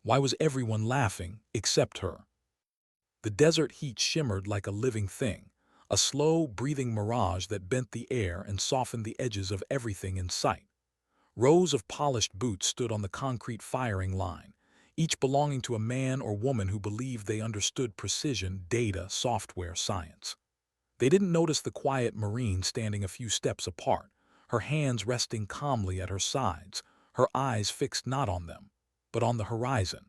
Why was everyone laughing except her? The desert heat shimmered like a living thing, a slow, breathing mirage that bent the air and softened the edges of everything in sight. Rows of polished boots stood on the concrete firing line, each belonging to a man or woman who believed they understood precision, data, software, science. They didn't notice the quiet Marine standing a few steps apart, her hands resting calmly at her sides, her eyes fixed not on them, but on the horizon.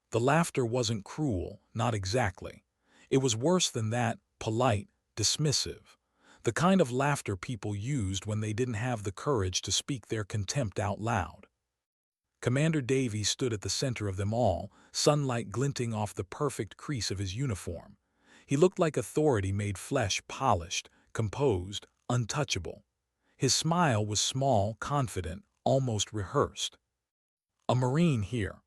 The laughter wasn't cruel, not exactly. It was worse than that, polite, dismissive. The kind of laughter people used when they didn't have the courage to speak their contempt out loud. Commander Davies stood at the center of them all, sunlight glinting off the perfect crease of his uniform. He looked like authority made flesh, polished, composed, untouchable. His smile was small, confident, almost rehearsed. "A Marine here.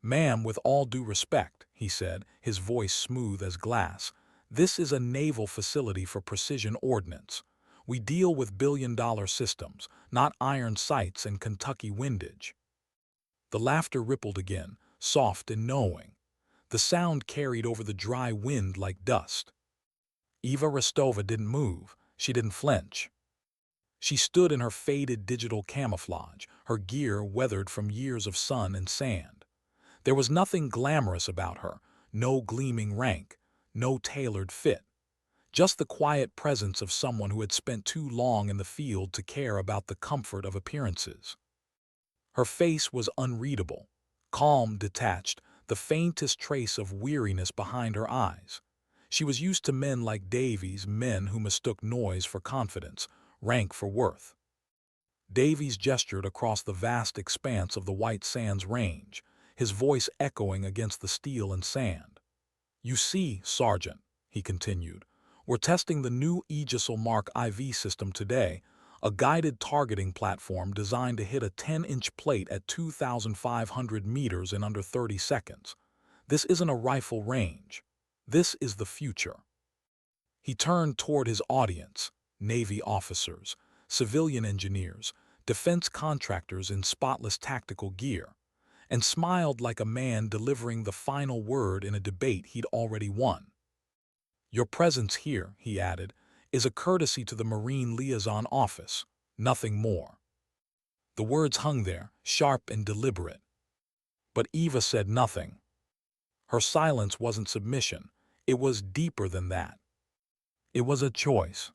Ma'am, with all due respect," he said, his voice smooth as glass, "this is a naval facility for precision ordnance. We deal with billion-dollar systems, not iron sights and Kentucky windage." The laughter rippled again, soft and knowing. The sound carried over the dry wind like dust. Eva Rostova didn't move. She didn't flinch. She stood in her faded digital camouflage, her gear weathered from years of sun and sand. There was nothing glamorous about her, no gleaming rank, no tailored fit. Just the quiet presence of someone who had spent too long in the field to care about the comfort of appearances. Her face was unreadable, calm, detached, the faintest trace of weariness behind her eyes. She was used to men like Davies, men who mistook noise for confidence, rank for worth. Davies gestured across the vast expanse of the White Sands Range, his voice echoing against the steel and sand. "You see, Sergeant," he continued, "we're testing the new Aegisal Mark IV system today, a guided targeting platform designed to hit a 10-inch plate at 2,500 meters in under 30 seconds. This isn't a rifle range. This is the future." He turned toward his audience, Navy officers, civilian engineers, defense contractors in spotless tactical gear, and smiled like a man delivering the final word in a debate he'd already won. "Your presence here," he added, "is a courtesy to the Marine Liaison Office, nothing more." The words hung there, sharp and deliberate. But Eva said nothing. Her silence wasn't submission. It was deeper than that. It was a choice.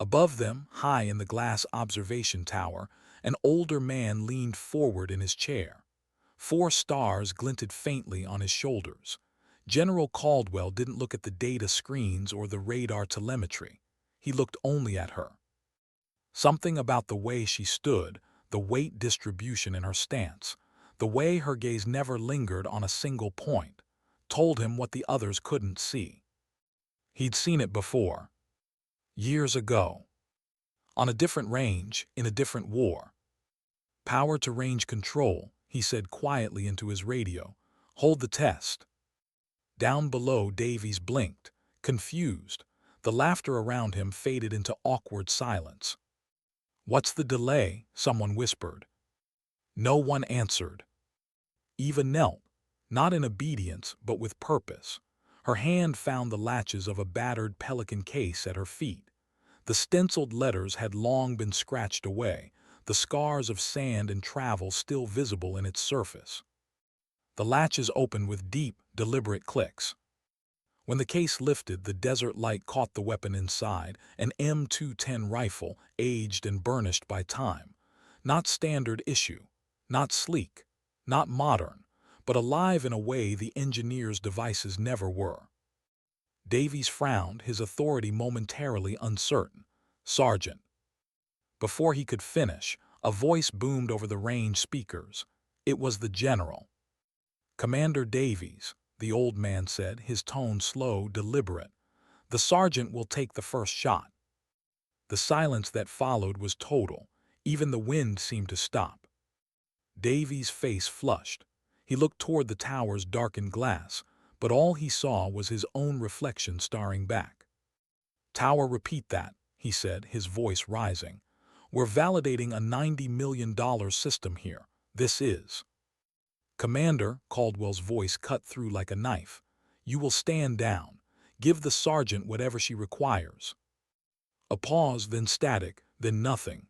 Above them, high in the glass observation tower, an older man leaned forward in his chair. 4 stars glinted faintly on his shoulders. General Caldwell didn't look at the data screens or the radar telemetry. He looked only at her. Something about the way she stood, the weight distribution in her stance, the way her gaze never lingered on a single point, told him what the others couldn't see. He'd seen it before. Years ago. On a different range, in a different war. "Power to range control," he said quietly into his radio. "Hold the test." Down below, Davies blinked, confused. The laughter around him faded into awkward silence. "What's the delay?" someone whispered. No one answered. Eva knelt, not in obedience, but with purpose. Her hand found the latches of a battered Pelican case at her feet. The stenciled letters had long been scratched away, the scars of sand and travel still visible in its surface. The latches opened with deep, deliberate clicks. When the case lifted, the desert light caught the weapon inside, an M210 rifle, aged and burnished by time. Not standard issue, not sleek, not modern, but alive in a way the engineer's devices never were. Davies frowned, his authority momentarily uncertain. "Sergeant." Before he could finish, a voice boomed over the range speakers. It was the general. "Commander Davies," the old man said, his tone slow, deliberate. "The sergeant will take the first shot." The silence that followed was total. Even the wind seemed to stop. Davies' face flushed. He looked toward the tower's darkened glass, but all he saw was his own reflection staring back. "Tower, repeat that," he said, his voice rising. "We're validating a $90 million system here. This is." "Commander," Caldwell's voice cut through like a knife. "You will stand down. Give the sergeant whatever she requires." A pause, then static, then nothing.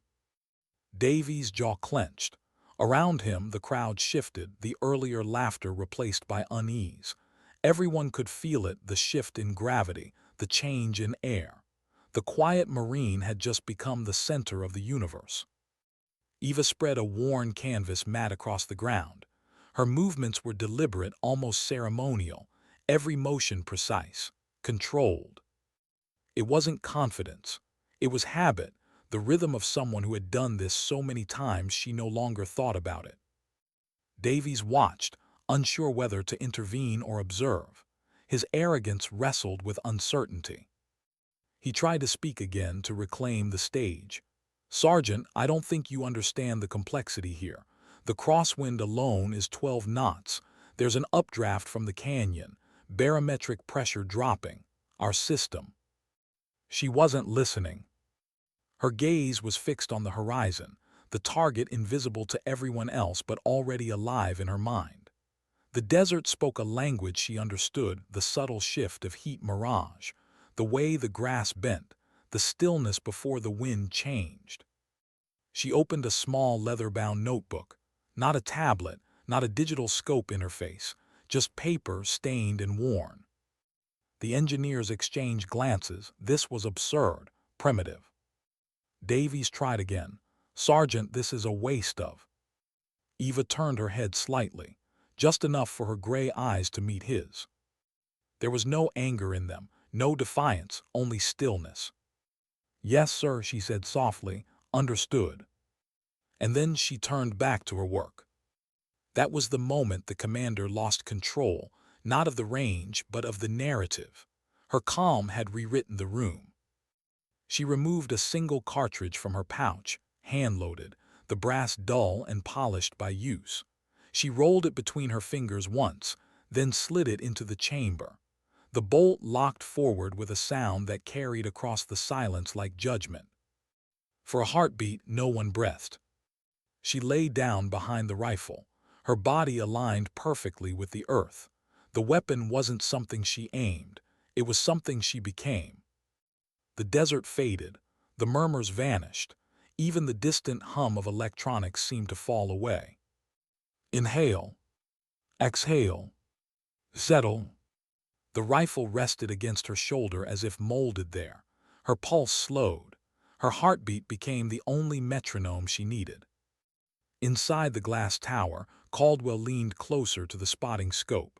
Davy's jaw clenched. Around him, the crowd shifted, the earlier laughter replaced by unease. Everyone could feel it, the shift in gravity, the change in air. The quiet Marine had just become the center of the universe. Eva spread a worn canvas mat across the ground. Her movements were deliberate, almost ceremonial, every motion precise, controlled. It wasn't confidence. It was habit, the rhythm of someone who had done this so many times she no longer thought about it. Davies watched, unsure whether to intervene or observe. His arrogance wrestled with uncertainty. He tried to speak again, to reclaim the stage. "Sergeant, I don't think you understand the complexity here. The crosswind alone is 12 knots. There's an updraft from the canyon, barometric pressure dropping. Our system." She wasn't listening. Her gaze was fixed on the horizon, the target invisible to everyone else but already alive in her mind. The desert spoke a language she understood, the subtle shift of heat mirage, the way the grass bent, the stillness before the wind changed. She opened a small leather-bound notebook, not a tablet, not a digital scope interface, just paper stained and worn. The engineers exchanged glances. This was absurd, primitive. Davies tried again. "Sergeant, this is a waste of—" Eva turned her head slightly, just enough for her gray eyes to meet his. There was no anger in them, no defiance, only stillness. "Yes, sir," she said softly, "understood." And then she turned back to her work. That was the moment the commander lost control, not of the range, but of the narrative. Her calm had rewritten the room. She removed a single cartridge from her pouch, hand-loaded, the brass dull and polished by use. She rolled it between her fingers once, then slid it into the chamber. The bolt locked forward with a sound that carried across the silence like judgment. For a heartbeat, no one breathed. She lay down behind the rifle, her body aligned perfectly with the earth. The weapon wasn't something she aimed, it was something she became. The desert faded, the murmurs vanished, even the distant hum of electronics seemed to fall away. Inhale, exhale, settle. The rifle rested against her shoulder as if molded there. Her pulse slowed. Her heartbeat became the only metronome she needed. Inside the glass tower, Caldwell leaned closer to the spotting scope.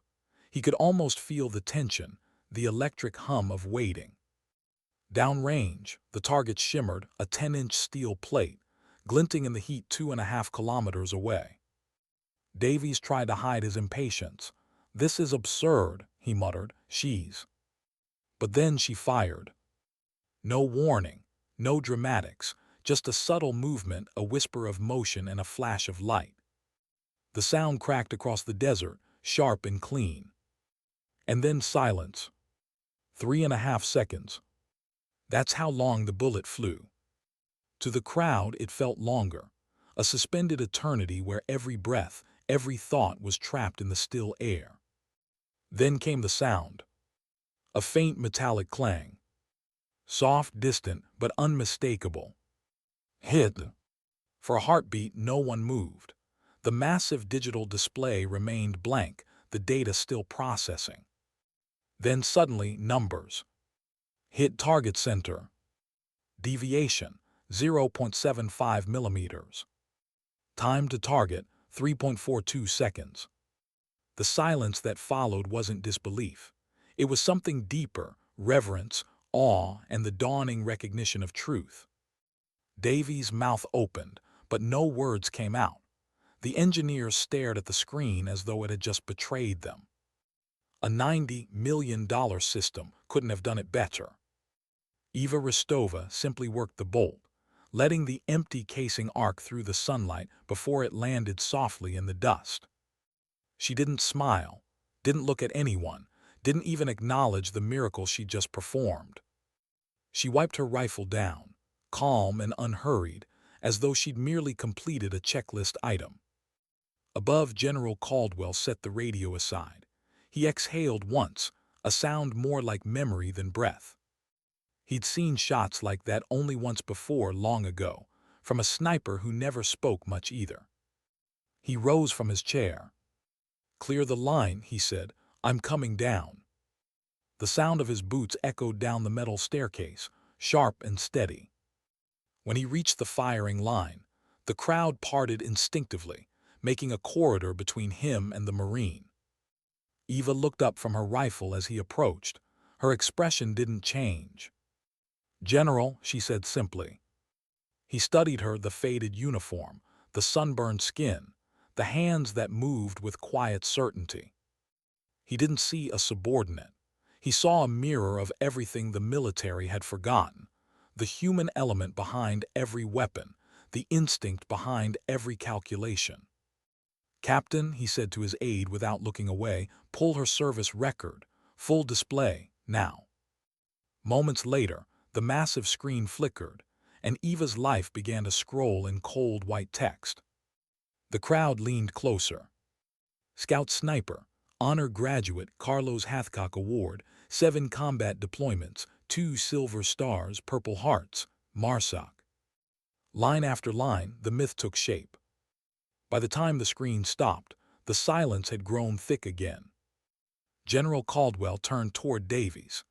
He could almost feel the tension, the electric hum of waiting. Downrange, the target shimmered, a 10-inch steel plate, glinting in the heat 2.5 kilometers away. Davies tried to hide his impatience. "This is absurd," he muttered. "She's—" But then she fired. No warning, no dramatics, just a subtle movement, a whisper of motion and a flash of light. The sound cracked across the desert, sharp and clean. And then silence. 3.5 seconds. That's how long the bullet flew. To the crowd, it felt longer, a suspended eternity where every breath, every thought was trapped in the still air. Then came the sound. A faint metallic clang. Soft, distant, but unmistakable. Hit. For a heartbeat, no one moved. The massive digital display remained blank, the data still processing. Then suddenly, numbers. Hit target center. Deviation, 0.75 millimeters. Time to target, 3.42 seconds. The silence that followed wasn't disbelief. It was something deeper, reverence, awe, and the dawning recognition of truth. Davies' mouth opened, but no words came out. The engineers stared at the screen as though it had just betrayed them. A $90 million system couldn't have done it better. Eva Rostova simply worked the bolt, letting the empty casing arc through the sunlight before it landed softly in the dust. She didn't smile, didn't look at anyone, didn't even acknowledge the miracle she'd just performed. She wiped her rifle down, calm and unhurried, as though she'd merely completed a checklist item. Above, General Caldwell set the radio aside. He exhaled once, a sound more like memory than breath. He'd seen shots like that only once before, long ago, from a sniper who never spoke much either. He rose from his chair. "Clear the line," he said. "I'm coming down." The sound of his boots echoed down the metal staircase, sharp and steady. When he reached the firing line, the crowd parted instinctively, making a corridor between him and the Marine. Eva looked up from her rifle as he approached. Her expression didn't change. "General," she said simply. He studied her, the faded uniform, the sunburned skin, the hands that moved with quiet certainty. He didn't see a subordinate. He saw a mirror of everything the military had forgotten, the human element behind every weapon, the instinct behind every calculation. "Captain," he said to his aide without looking away, "pull her service record. Full display, now." Moments later, the massive screen flickered, and Eva's life began to scroll in cold white text. The crowd leaned closer. "Scout Sniper, Honor Graduate, Carlos Hathcock Award, 7 combat deployments, 2 Silver Stars, Purple Hearts, Marsoc." Line after line, the myth took shape. By the time the screen stopped, the silence had grown thick again. General Caldwell turned toward Davies.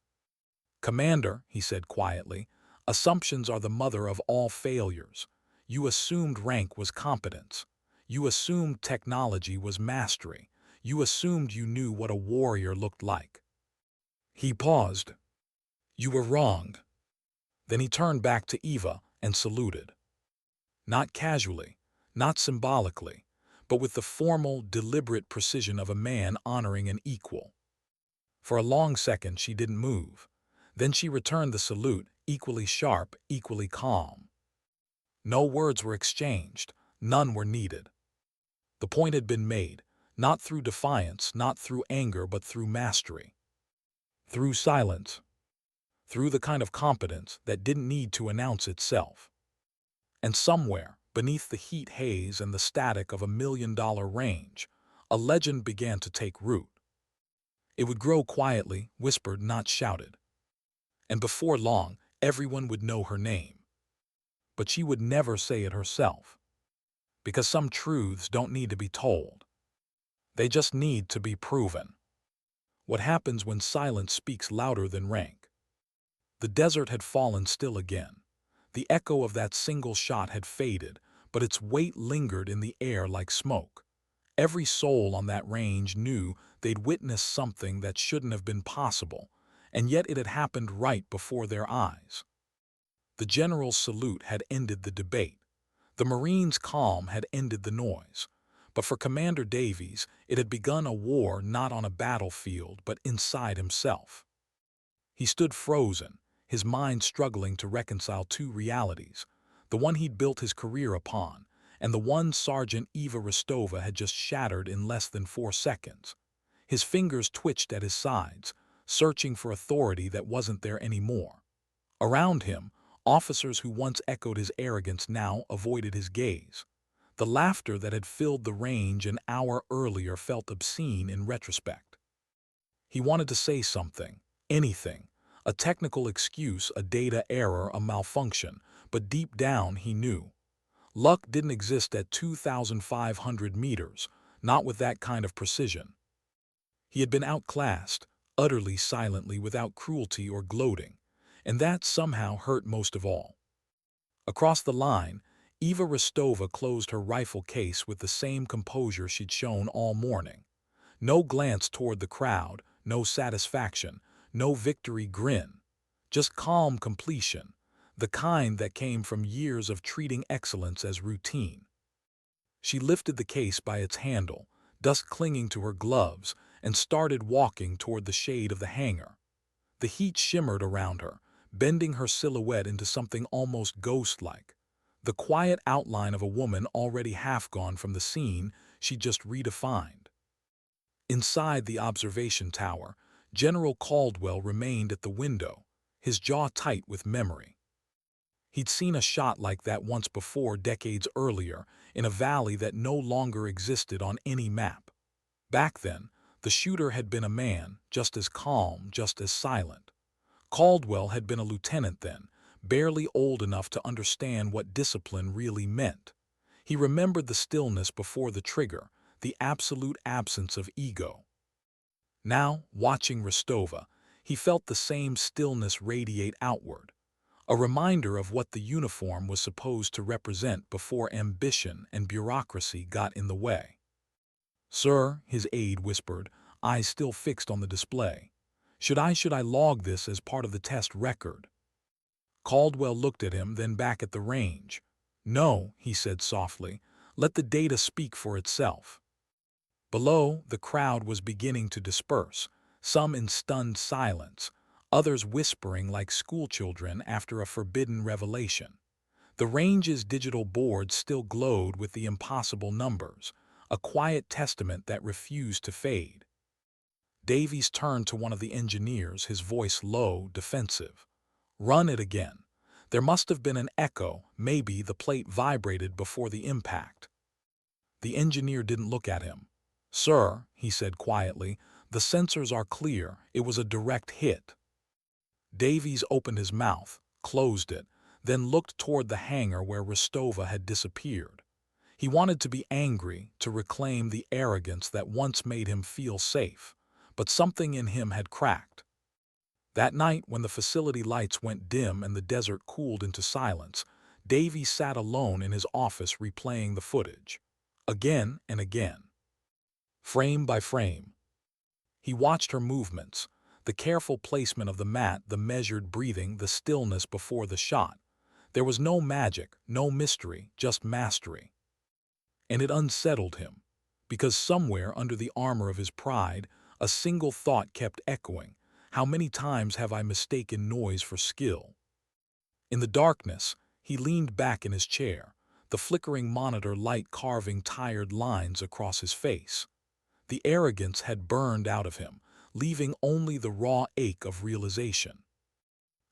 "Commander," he said quietly, "assumptions are the mother of all failures. You assumed rank was competence. You assumed technology was mastery. You assumed you knew what a warrior looked like." He paused. "You were wrong." Then he turned back to Eva and saluted. Not casually, not symbolically, but with the formal, deliberate precision of a man honoring an equal. For a long second she didn't move. Then she returned the salute, equally sharp, equally calm. No words were exchanged, none were needed. The point had been made, not through defiance, not through anger, but through mastery. Through silence. Through the kind of competence that didn't need to announce itself. And somewhere, beneath the heat haze and the static of $1 million range, a legend began to take root. It would grow quietly, whispered, not shouted. And before long, everyone would know her name. But she would never say it herself. Because some truths don't need to be told. They just need to be proven. What happens when silence speaks louder than rank? The desert had fallen still again. The echo of that single shot had faded, but its weight lingered in the air like smoke. Every soul on that range knew they'd witnessed something that shouldn't have been possible, and yet it had happened right before their eyes. The general's salute had ended the debate. The Marine's calm had ended the noise. But for Commander Davies, it had begun a war not on a battlefield, but inside himself. He stood frozen, his mind struggling to reconcile two realities, the one he'd built his career upon, and the one Sergeant Eva Rostova had just shattered in less than 4 seconds. His fingers twitched at his sides, searching for authority that wasn't there anymore. Around him, officers who once echoed his arrogance now avoided his gaze. The laughter that had filled the range an hour earlier felt obscene in retrospect. He wanted to say something, anything, a technical excuse, a data error, a malfunction, but deep down he knew. Luck didn't exist at 2,500 meters, not with that kind of precision. He had been outclassed, utterly silently, without cruelty or gloating, and that somehow hurt most of all. Across the line, Eva Rostova closed her rifle case with the same composure she'd shown all morning. No glance toward the crowd, no satisfaction, no victory grin. Just calm completion, the kind that came from years of treating excellence as routine. She lifted the case by its handle, dust clinging to her gloves, and started walking toward the shade of the hangar. The heat shimmered around her, bending her silhouette into something almost ghost-like. The quiet outline of a woman already half gone from the scene she just redefined. Inside the observation tower, General Caldwell remained at the window, his jaw tight with memory. He'd seen a shot like that once before, decades earlier, in a valley that no longer existed on any map. Back then, the shooter had been a man, just as calm, just as silent. Caldwell had been a lieutenant then, barely old enough to understand what discipline really meant. He remembered the stillness before the trigger, the absolute absence of ego. Now, watching Rostova, he felt the same stillness radiate outward, a reminder of what the uniform was supposed to represent before ambition and bureaucracy got in the way. "Sir," his aide whispered, eyes still fixed on the display. Should I log this as part of the test record?" Caldwell looked at him, then back at the range. "No," he said softly, "let the data speak for itself." Below, the crowd was beginning to disperse, some in stunned silence, others whispering like schoolchildren after a forbidden revelation. The range's digital board still glowed with the impossible numbers, a quiet testament that refused to fade. Davies turned to one of the engineers, his voice low, defensive. "Run it again." There must have been an echo, maybe the plate vibrated before the impact. The engineer didn't look at him. "Sir," he said quietly, "the sensors are clear. It was a direct hit." Davies opened his mouth, closed it, then looked toward the hangar where Rostova had disappeared. He wanted to be angry, to reclaim the arrogance that once made him feel safe, but something in him had cracked. That night, when the facility lights went dim and the desert cooled into silence, Davies sat alone in his office replaying the footage. Again and again. Frame by frame. He watched her movements, the careful placement of the mat, the measured breathing, the stillness before the shot. There was no magic, no mystery, just mastery. And it unsettled him, because somewhere under the armor of his pride, a single thought kept echoing: how many times have I mistaken noise for skill? In the darkness, he leaned back in his chair, the flickering monitor light carving tired lines across his face. The arrogance had burned out of him, leaving only the raw ache of realization.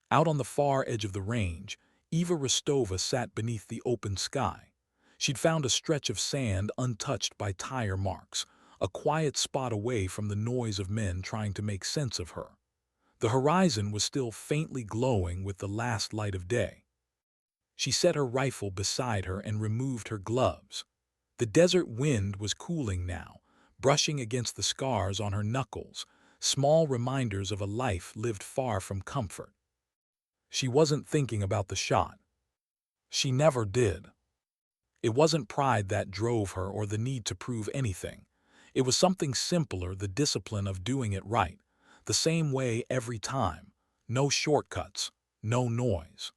Out on the far edge of the range, Eva Rostova sat beneath the open sky. She'd found a stretch of sand untouched by tire marks, a quiet spot away from the noise of men trying to make sense of her. The horizon was still faintly glowing with the last light of day. She set her rifle beside her and removed her gloves. The desert wind was cooling now, brushing against the scars on her knuckles, small reminders of a life lived far from comfort. She wasn't thinking about the shot. She never did. It wasn't pride that drove her or the need to prove anything. It was something simpler, the discipline of doing it right, the same way every time. No shortcuts, no noise.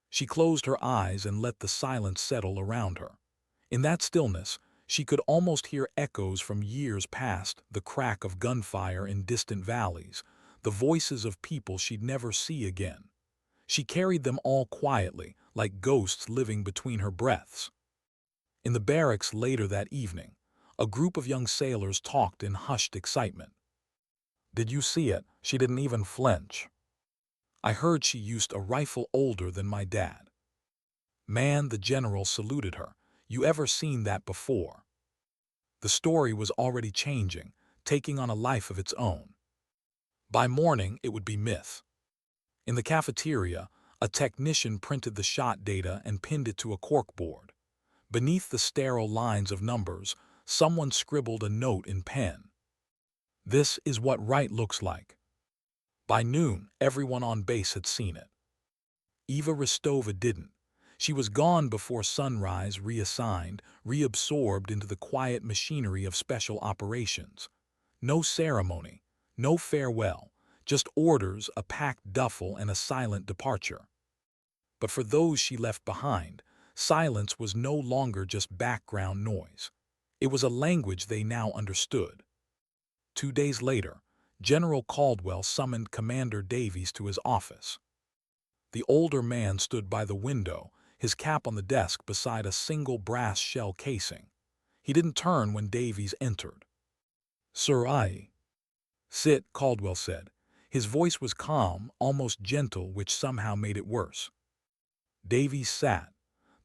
She closed her eyes and let the silence settle around her. In that stillness, she could almost hear echoes from years past, the crack of gunfire in distant valleys, the voices of people she'd never see again. She carried them all quietly, like ghosts living between her breaths. In the barracks later that evening, a group of young sailors talked in hushed excitement. "Did you see it? She didn't even flinch. I heard she used a rifle older than my dad." "Man," the general saluted her, "you ever seen that before?" The story was already changing, taking on a life of its own. By morning, it would be myth. In the cafeteria, a technician printed the shot data and pinned it to a corkboard. Beneath the sterile lines of numbers, someone scribbled a note in pen. "This is what right looks like." By noon, everyone on base had seen it. Eva Rostova didn't. She was gone before sunrise, reassigned, reabsorbed into the quiet machinery of special operations. No ceremony, no farewell, just orders, a packed duffel, and a silent departure. But for those she left behind, silence was no longer just background noise. It was a language they now understood. 2 days later, General Caldwell summoned Commander Davies to his office. The older man stood by the window, his cap on the desk beside a single brass shell casing. He didn't turn when Davies entered. "Sir, I—" "Sit," Caldwell said. His voice was calm, almost gentle, which somehow made it worse. Davies sat.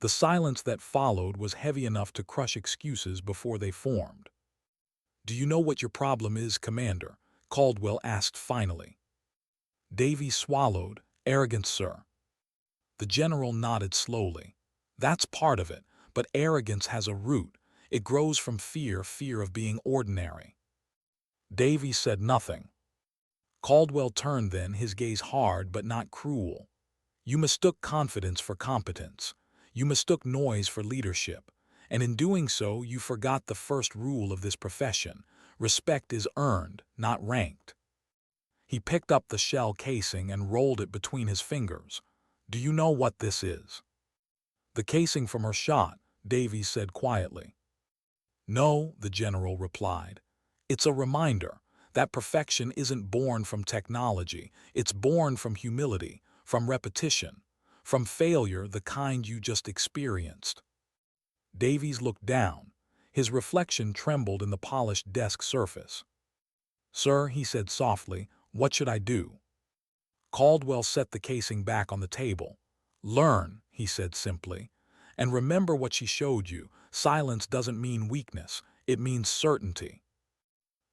The silence that followed was heavy enough to crush excuses before they formed. "Do you know what your problem is, Commander?" Caldwell asked finally. Davies swallowed. "Arrogance, sir." The general nodded slowly. "That's part of it, but arrogance has a root. It grows from fear of being ordinary." Davies said nothing. Caldwell turned then, his gaze hard but not cruel. "You mistook confidence for competence. You mistook noise for leadership. And in doing so, you forgot the first rule of this profession. Respect is earned, not ranked." He picked up the shell casing and rolled it between his fingers. "Do you know what this is?" "The casing from her shot," Davies said quietly. "No," the general replied. "It's a reminder that perfection isn't born from technology. It's born from humility, from repetition, from failure the kind you just experienced." Davies looked down. His reflection trembled in the polished desk surface. "Sir," he said softly, "what should I do?" Caldwell set the casing back on the table. "Learn," he said simply, "and remember what she showed you. Silence doesn't mean weakness. It means certainty."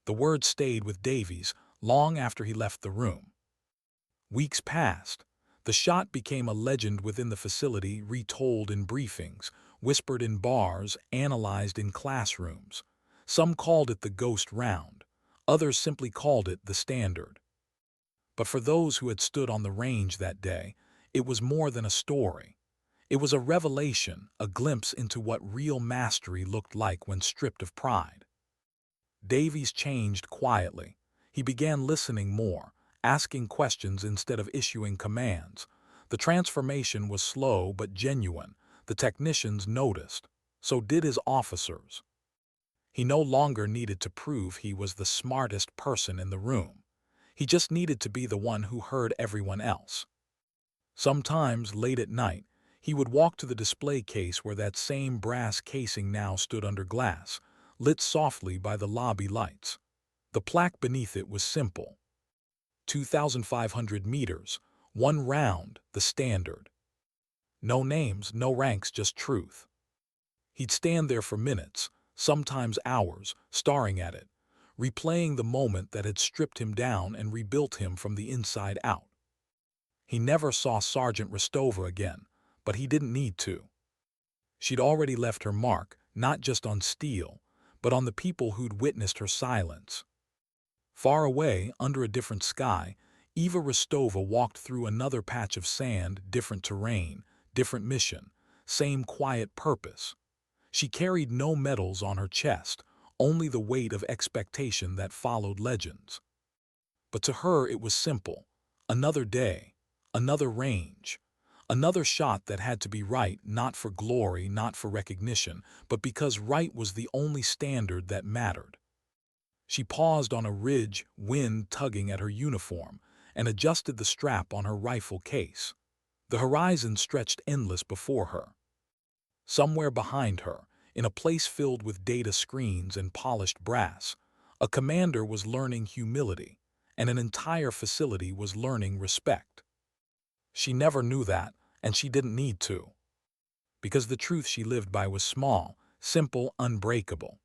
The word stayed with Davies long after he left the room. Weeks passed. The shot became a legend within the facility, retold in briefings, whispered in bars, analyzed in classrooms. Some called it the ghost round. Others simply called it the standard. But for those who had stood on the range that day, it was more than a story. It was a revelation, a glimpse into what real mastery looked like when stripped of pride. Davies changed quietly. He began listening more, asking questions instead of issuing commands. The transformation was slow but genuine. The technicians noticed. So did his officers. He no longer needed to prove he was the smartest person in the room. He just needed to be the one who heard everyone else. Sometimes, late at night, he would walk to the display case where that same brass casing now stood under glass, lit softly by the lobby lights. The plaque beneath it was simple. 2,500 meters, one round, the standard. No names, no ranks, just truth. He'd stand there for minutes, sometimes hours, staring at it, replaying the moment that had stripped him down and rebuilt him from the inside out. He never saw Sergeant Rostova again, but he didn't need to. She'd already left her mark, not just on steel, but on the people who'd witnessed her silence. Far away, under a different sky, Eva Rostova walked through another patch of sand, different terrain, different mission, same quiet purpose. She carried no medals on her chest, only the weight of expectation that followed legends. But to her it was simple. Another day, another range, another shot that had to be right, not for glory, not for recognition, but because right was the only standard that mattered. She paused on a ridge, wind tugging at her uniform, and adjusted the strap on her rifle case. The horizon stretched endless before her. Somewhere behind her, in a place filled with data screens and polished brass, a commander was learning humility, and an entire facility was learning respect. She never knew that, and she didn't need to. Because the truth she lived by was small, simple, unbreakable.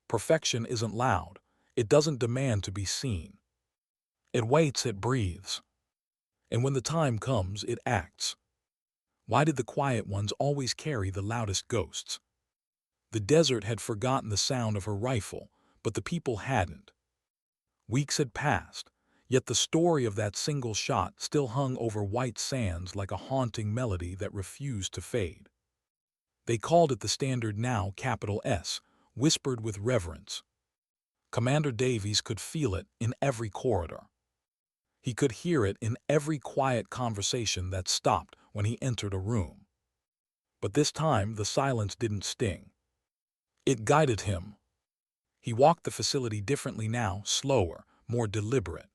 Perfection isn't loud. It doesn't demand to be seen. It waits, it breathes. And when the time comes, it acts. Why did the quiet ones always carry the loudest ghosts? The desert had forgotten the sound of her rifle, but the people hadn't. Weeks had passed, yet the story of that single shot still hung over white sands like a haunting melody that refused to fade. They called it the standard now, capital S, whispered with reverence. Commander Davies could feel it in every corridor. He could hear it in every quiet conversation that stopped when he entered a room. But this time the silence didn't sting. It guided him. He walked the facility differently now, slower, more deliberate.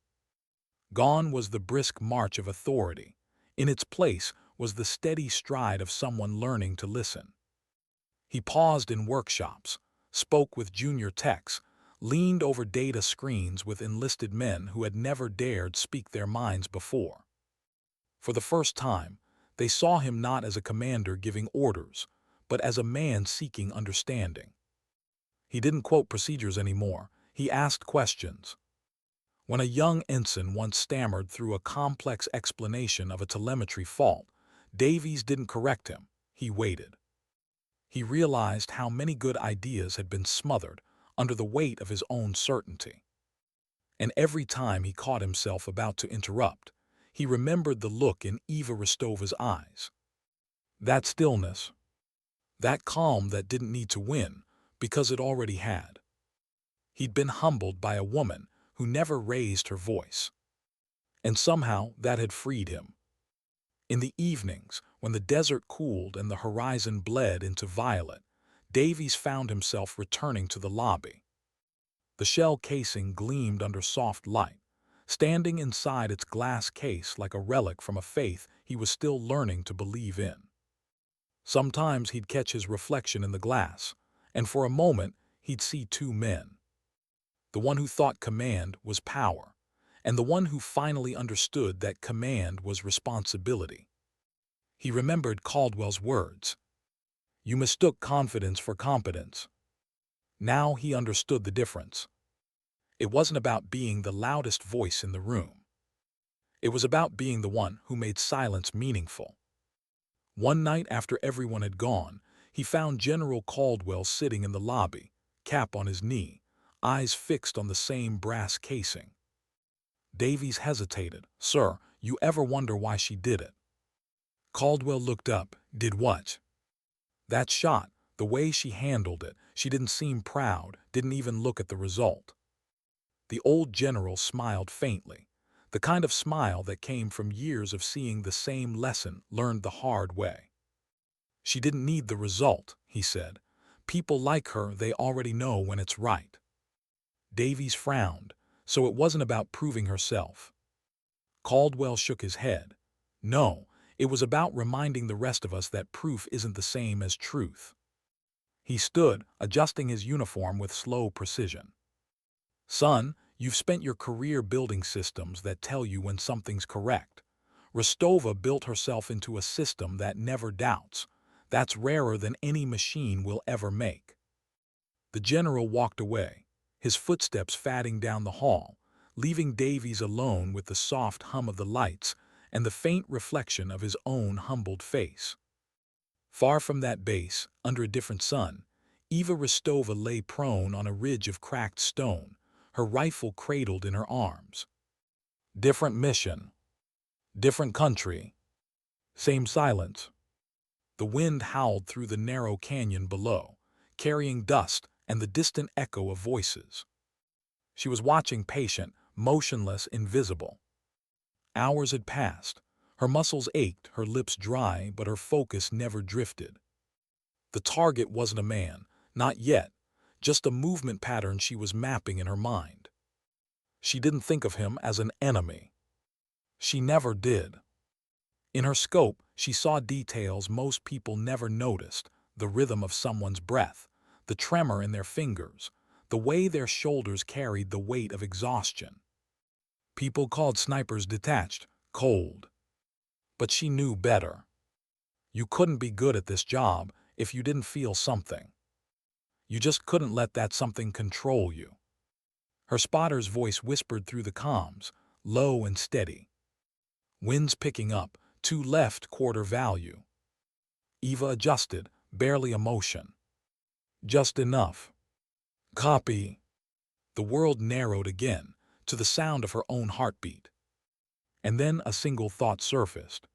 Gone was the brisk march of authority. In its place was the steady stride of someone learning to listen. He paused in workshops, spoke with junior techs, leaned over data screens with enlisted men who had never dared speak their minds before. For the first time, They saw him not as a commander giving orders, but as a man seeking understanding. He didn't quote procedures anymore. He asked questions. When a young ensign once stammered through a complex explanation of a telemetry fault, Davies didn't correct him. He waited. He realized how many good ideas had been smothered under the weight of his own certainty. And every time he caught himself about to interrupt, he remembered the look in Eva Rostova's eyes. That stillness, that calm that didn't need to win because it already had. He'd been humbled by a woman who never raised her voice. And somehow that had freed him. In the evenings, when the desert cooled and the horizon bled into violet, Davies found himself returning to the lobby. The shell casing gleamed under soft light, standing inside its glass case like a relic from a faith he was still learning to believe in. Sometimes he'd catch his reflection in the glass, and for a moment he'd see two men. The one who thought command was power, and the one who finally understood that command was responsibility. He remembered Caldwell's words. You mistook confidence for competence. Now he understood the difference. It wasn't about being the loudest voice in the room. It was about being the one who made silence meaningful. One night after everyone had gone, he found General Caldwell sitting in the lobby, cap on his knee, eyes fixed on the same brass casing. Davies hesitated. Sir, you ever wonder why she did it? Caldwell looked up. Did what? That shot, the way she handled it, she didn't seem proud, didn't even look at the result. The old general smiled faintly, the kind of smile that came from years of seeing the same lesson learned the hard way. She didn't need the result, he said. People like her, they already know when it's right. Davies frowned, so it wasn't about proving herself. Caldwell shook his head. No, it was about reminding the rest of us that proof isn't the same as truth. He stood, adjusting his uniform with slow precision. Son, you've spent your career building systems that tell you when something's correct. Rostova built herself into a system that never doubts. That's rarer than any machine will ever make. The general walked away, his footsteps fading down the hall, leaving Davies alone with the soft hum of the lights and the faint reflection of his own humbled face. Far from that base, under a different sun, Eva Rostova lay prone on a ridge of cracked stone, her rifle cradled in her arms. Different mission. Different country. Same silence. The wind howled through the narrow canyon below, carrying dust and the distant echo of voices. She was watching patient, motionless, invisible. Hours had passed. Her muscles ached, her lips dry, but her focus never drifted. The target wasn't a man, not yet, just a movement pattern she was mapping in her mind. She didn't think of him as an enemy. She never did. In her scope, she saw details most people never noticed, the rhythm of someone's breath, the tremor in their fingers, the way their shoulders carried the weight of exhaustion. People called snipers detached, cold. But she knew better. You couldn't be good at this job if you didn't feel something. You just couldn't let that something control you. Her spotter's voice whispered through the comms, low and steady. Winds picking up, to left quarter value. Eva adjusted, barely a motion. Just enough. Copy. The world narrowed again, to the sound of her own heartbeat. And then a single thought surfaced.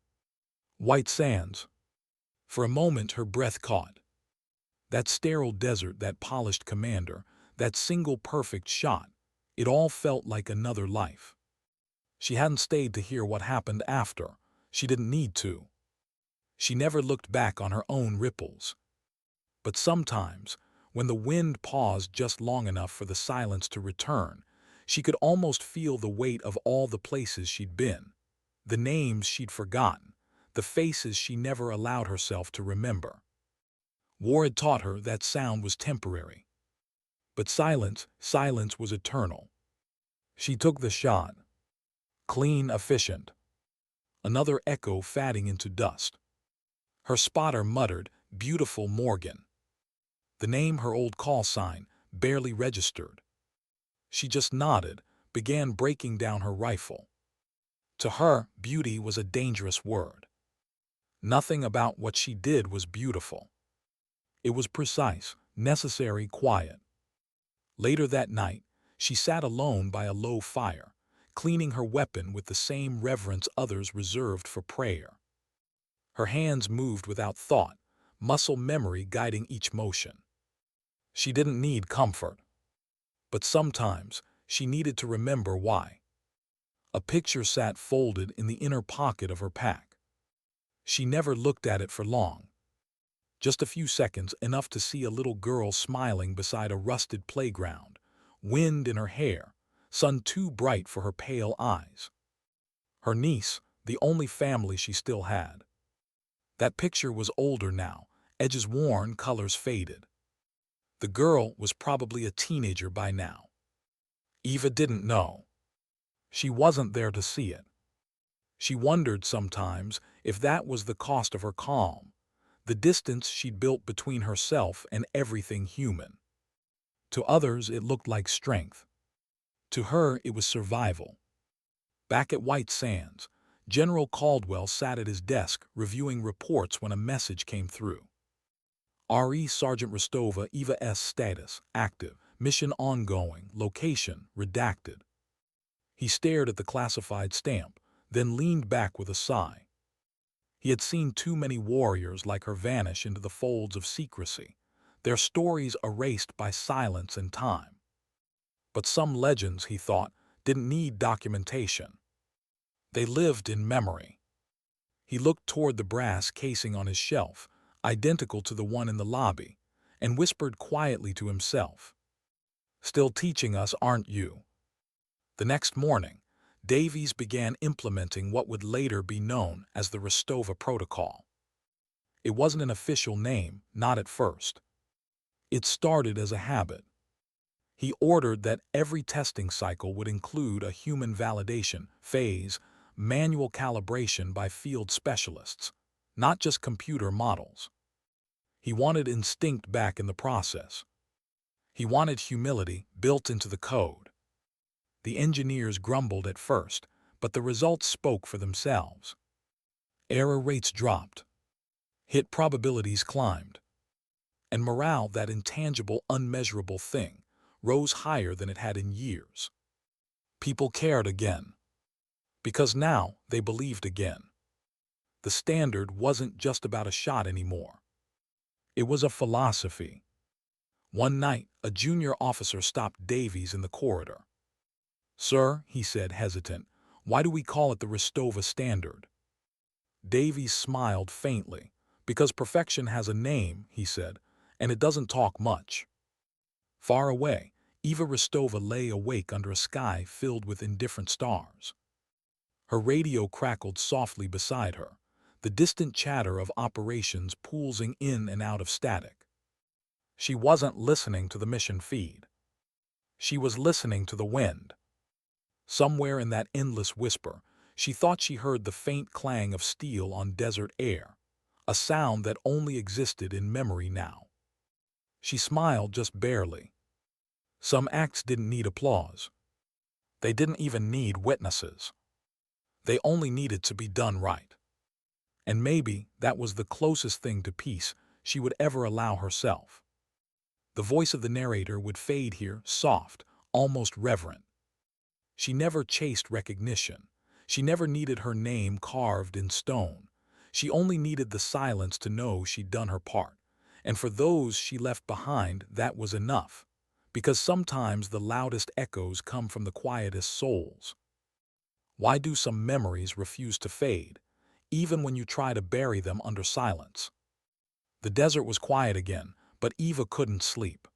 White sands. For a moment her breath caught. That sterile desert, that polished commander, that single perfect shot, it all felt like another life. She hadn't stayed to hear what happened after. She didn't need to. She never looked back on her own ripples. But sometimes, when the wind paused just long enough for the silence to return, she could almost feel the weight of all the places she'd been, the names she'd forgotten, the faces she never allowed herself to remember. War had taught her that sound was temporary. But silence was eternal. She took the shot. Clean, efficient. another echo fading into dust. Her spotter muttered, "Beautiful Morgan." The name, her old call sign, barely registered. She just nodded, began breaking down her rifle. To her, beauty was a dangerous word. Nothing about what she did was beautiful. It was precise, necessary, quiet. Later that night, she sat alone by a low fire, cleaning her weapon with the same reverence others reserved for prayer. Her hands moved without thought, muscle memory guiding each motion. She didn't need comfort, but sometimes she needed to remember why. A picture sat folded in the inner pocket of her pack. She never looked at it for long. Just a few seconds, enough to see a little girl smiling beside a rusted playground, wind in her hair, sun too bright for her pale eyes. Her niece, the only family she still had. That picture was older now, edges worn, colors faded. The girl was probably a teenager by now. Eva didn't know. She wasn't there to see it. She wondered sometimes if that was the cost of her calm, the distance she'd built between herself and everything human. To others, it looked like strength. To her, it was survival. Back at White Sands, General Caldwell sat at his desk reviewing reports when a message came through. RE Sergeant Rostova, Eva S. Status, active, mission ongoing, location, redacted. He stared at the classified stamp, then leaned back with a sigh. He had seen too many warriors like her vanish into the folds of secrecy, their stories erased by silence and time. But some legends, he thought, didn't need documentation. They lived in memory. He looked toward the brass casing on his shelf, identical to the one in the lobby, and whispered quietly to himself, "Still teaching us, aren't you?" The next morning, Davies began implementing what would later be known as the Rostova Protocol. It wasn't an official name, not at first. It started as a habit. He ordered that every testing cycle would include a human validation phase, manual calibration by field specialists, not just computer models. He wanted instinct back in the process. He wanted humility built into the code. The engineers grumbled at first, but the results spoke for themselves. Error rates dropped. Hit probabilities climbed. And morale, that intangible, unmeasurable thing, rose higher than it had in years. People cared again. Because now they believed again. The standard wasn't just about a shot anymore. It was a philosophy. One night, a junior officer stopped Davies in the corridor. "Sir," he said, hesitant, "why do we call it the Rostova standard?" Davies smiled faintly. "Because perfection has a name," he said, "and it doesn't talk much." Far away, Eva Rostova lay awake under a sky filled with indifferent stars. Her radio crackled softly beside her, the distant chatter of operations pulsing in and out of static. She wasn't listening to the mission feed. She was listening to the wind. Somewhere in that endless whisper, she thought she heard the faint clang of steel on desert air, a sound that only existed in memory now. She smiled just barely. Some acts didn't need applause. They didn't even need witnesses. They only needed to be done right. And maybe that was the closest thing to peace she would ever allow herself. The voice of the narrator would fade here, soft, almost reverent. She never chased recognition. She never needed her name carved in stone. She only needed the silence to know she'd done her part. And for those she left behind, that was enough. Because sometimes the loudest echoes come from the quietest souls. Why do some memories refuse to fade, even when you try to bury them under silence? The desert was quiet again, but Eva couldn't sleep.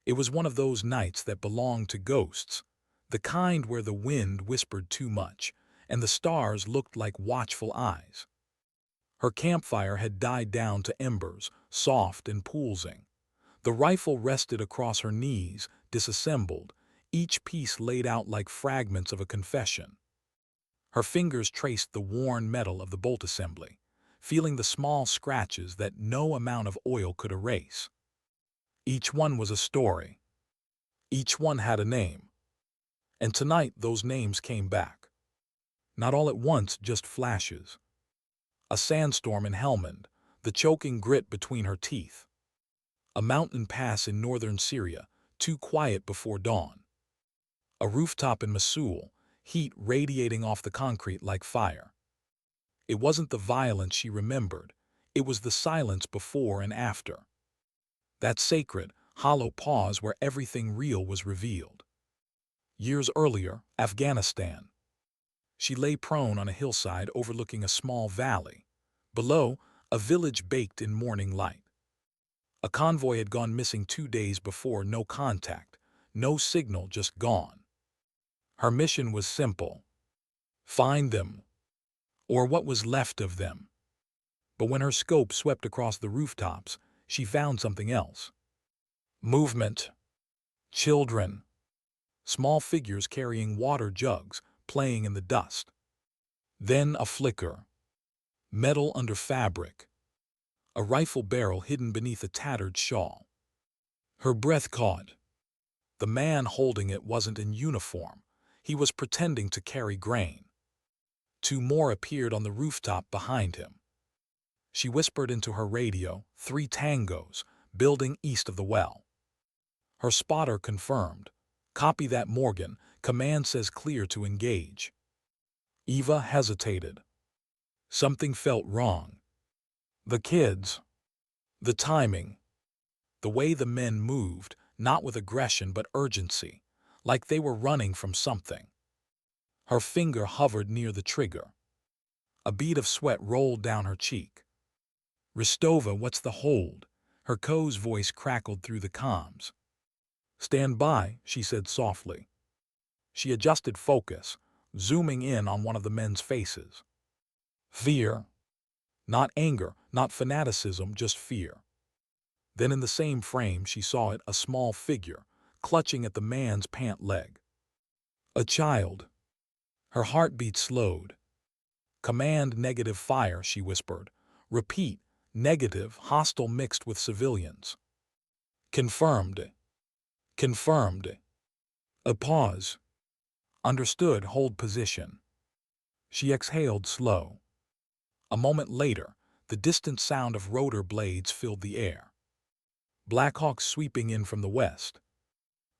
It was one of those nights that belonged to ghosts, the kind where the wind whispered too much, and the stars looked like watchful eyes. Her campfire had died down to embers, soft and pulsing. The rifle rested across her knees, disassembled, each piece laid out like fragments of a confession. Her fingers traced the worn metal of the bolt assembly, feeling the small scratches that no amount of oil could erase. Each one was a story. Each one had a name. And tonight those names came back. Not all at once, just flashes. A sandstorm in Helmand, the choking grit between her teeth. A mountain pass in northern Syria, too quiet before dawn. A rooftop in Mosul, heat radiating off the concrete like fire. It wasn't the violence she remembered, it was the silence before and after. That sacred, hollow pause where everything real was revealed. Years earlier, Afghanistan. She lay prone on a hillside overlooking a small valley. Below, a village baked in morning light. A convoy had gone missing 2 days before, no contact, no signal, just gone. Her mission was simple. Find them, or what was left of them. But when her scope swept across the rooftops, she found something else. Movement. Children. Small figures carrying water jugs, playing in the dust. Then a flicker. Metal under fabric. A rifle barrel hidden beneath a tattered shawl. Her breath caught. The man holding it wasn't in uniform. He was pretending to carry grain. 2 more appeared on the rooftop behind him. She whispered into her radio, 3 tangos, building east of the well. Her spotter confirmed. Copy that, Morgan. Command says clear to engage. Eva hesitated. Something felt wrong. The kids. The timing. The way the men moved, not with aggression but urgency, like they were running from something. Her finger hovered near the trigger. A bead of sweat rolled down her cheek. Ristova, what's the hold? Her co's voice crackled through the comms. Stand by, she said softly. She adjusted focus, zooming in on one of the men's faces. Fear. Not anger, not fanaticism, just fear. Then in the same frame she saw it, a small figure, clutching at the man's pant leg. A child. Her heartbeat slowed. Command negative fire, she whispered. Repeat, negative, hostile mixed with civilians. Confirmed. Confirmed. A pause. Understood, hold position. She exhaled slow. A moment later, the distant sound of rotor blades filled the air. Blackhawks sweeping in from the west.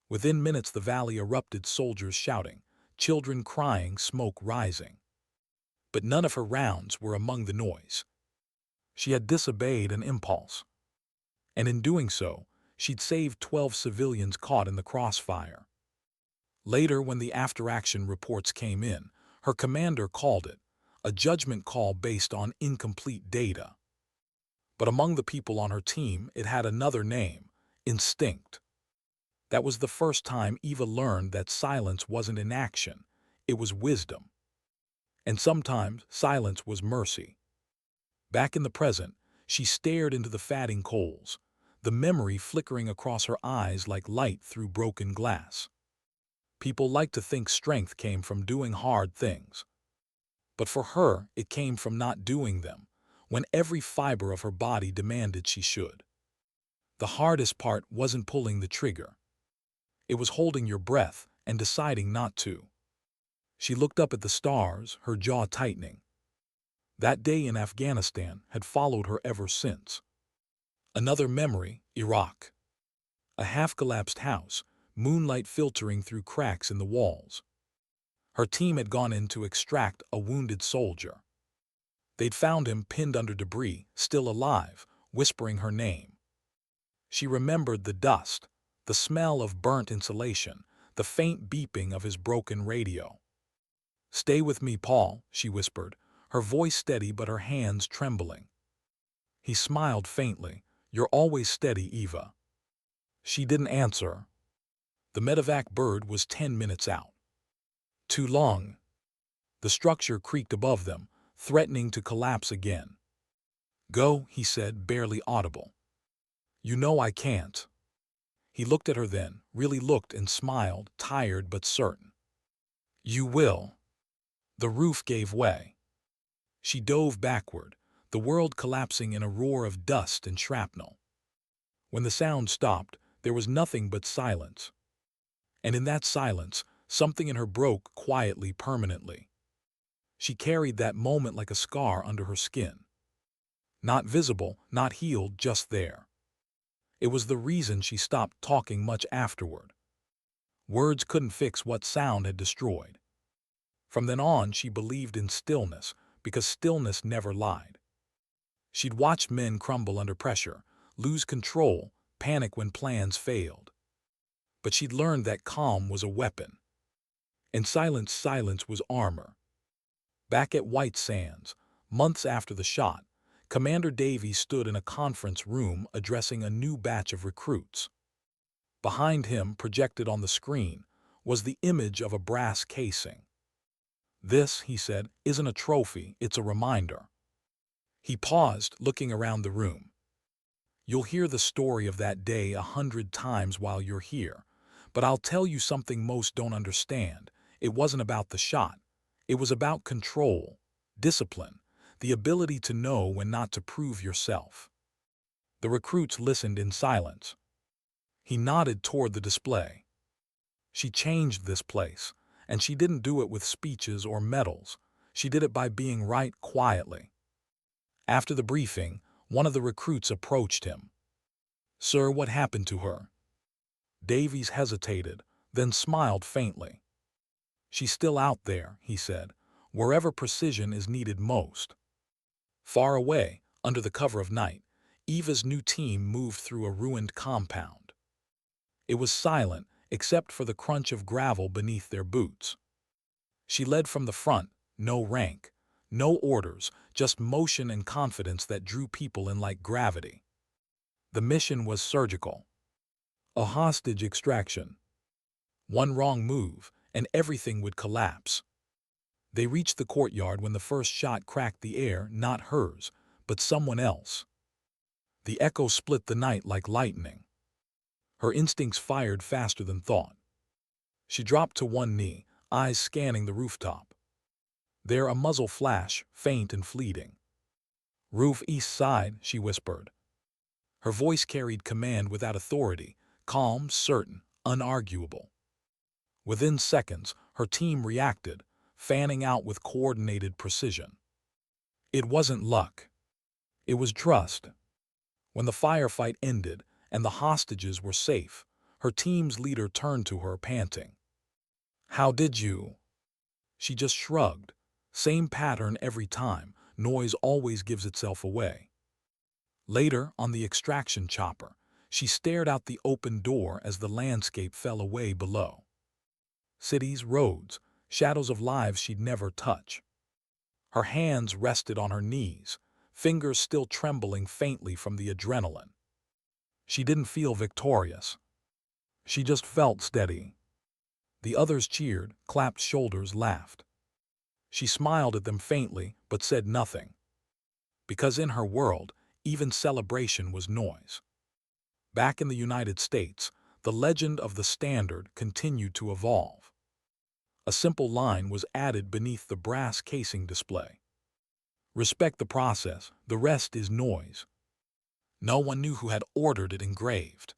Within minutes the valley erupted, soldiers shouting, children crying, smoke rising. But none of her rounds were among the noise. She had disobeyed an impulse. And in doing so, she'd saved 12 civilians caught in the crossfire. Later, when the after-action reports came in, her commander called it a judgment call based on incomplete data. But among the people on her team, it had another name, instinct. That was the first time Eva learned that silence wasn't inaction, it was wisdom. And sometimes silence was mercy. Back in the present, she stared into the fatting coals, the memory flickering across her eyes like light through broken glass. People like to think strength came from doing hard things. But for her, it came from not doing them, when every fiber of her body demanded she should. The hardest part wasn't pulling the trigger. It was holding your breath and deciding not to. She looked up at the stars, her jaw tightening. That day in Afghanistan had followed her ever since. Another memory, Iraq. A half-collapsed house, moonlight filtering through cracks in the walls. Her team had gone in to extract a wounded soldier. They'd found him pinned under debris, still alive, whispering her name. She remembered the dust, the smell of burnt insulation, the faint beeping of his broken radio. Stay with me, Paul, she whispered, her voice steady but her hands trembling. He smiled faintly. You're always steady, Eva. She didn't answer. The medevac bird was 10 minutes out. Too long. The structure creaked above them, threatening to collapse again. Go, he said, barely audible. You know I can't. He looked at her then, really looked and smiled, tired but certain. You will. The roof gave way. She dove backward, the world collapsing in a roar of dust and shrapnel. When the sound stopped, there was nothing but silence. And in that silence, something in her broke quietly, permanently. She carried that moment like a scar under her skin. Not visible, not healed, just there. It was the reason she stopped talking much afterward. Words couldn't fix what sound had destroyed. From then on, she believed in stillness, because stillness never lied. She'd watched men crumble under pressure, lose control, panic when plans failed. But she'd learned that calm was a weapon. And silence was armor. Back at White Sands, months after the shot, Commander Davies stood in a conference room addressing a new batch of recruits. Behind him, projected on the screen, was the image of a brass casing. "This," he said, "isn't a trophy, it's a reminder." He paused, looking around the room. "You'll hear the story of that day 100 times while you're here, but I'll tell you something most don't understand. It wasn't about the shot. It was about control, discipline, the ability to know when not to prove yourself." The recruits listened in silence. He nodded toward the display. "She changed this place, and she didn't do it with speeches or medals. She did it by being right quietly." After the briefing, one of the recruits approached him. "Sir, what happened to her?" Davies hesitated, then smiled faintly. "She's still out there," he said, "wherever precision is needed most." Far away, under the cover of night, Eva's new team moved through a ruined compound. It was silent, except for the crunch of gravel beneath their boots. She led from the front, no rank, no orders, just motion and confidence that drew people in like gravity. The mission was surgical. A hostage extraction. One wrong move, and everything would collapse. They reached the courtyard when the first shot cracked the air, not hers, but someone else. The echo split the night like lightning. Her instincts fired faster than thought. She dropped to one knee, eyes scanning the rooftop. There a muzzle flash, faint and fleeting. "Roof east side," she whispered. Her voice carried command without authority, calm, certain, unarguable. Within seconds, her team reacted, fanning out with coordinated precision. It wasn't luck. It was trust. When the firefight ended and the hostages were safe, her team's leader turned to her, panting. "How did you?" She just shrugged. Same pattern every time. Noise always gives itself away. Later, on the extraction chopper, she stared out the open door as the landscape fell away below. Cities, roads, shadows of lives she'd never touch. Her hands rested on her knees, fingers still trembling faintly from the adrenaline. She didn't feel victorious. She just felt steady. The others cheered, clapped shoulders, laughed. She smiled at them faintly, but said nothing. Because in her world, even celebration was noise. Back in the United States, the legend of the Standard continued to evolve. A simple line was added beneath the brass casing display. "Respect the process, the rest is noise." No one knew who had ordered it engraved.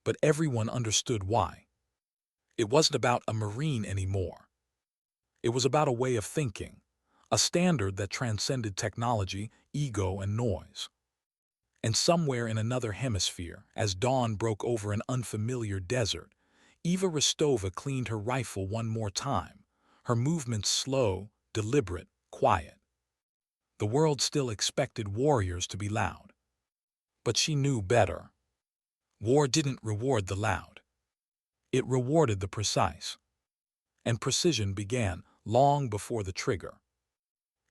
But everyone understood why. It wasn't about a Marine anymore. It was about a way of thinking, a standard that transcended technology, ego, and noise. And somewhere in another hemisphere, as dawn broke over an unfamiliar desert, Eva Rostova cleaned her rifle one more time, her movements slow, deliberate, quiet. The world still expected warriors to be loud. But she knew better. War didn't reward the loud. It rewarded the precise. And precision began long before the trigger.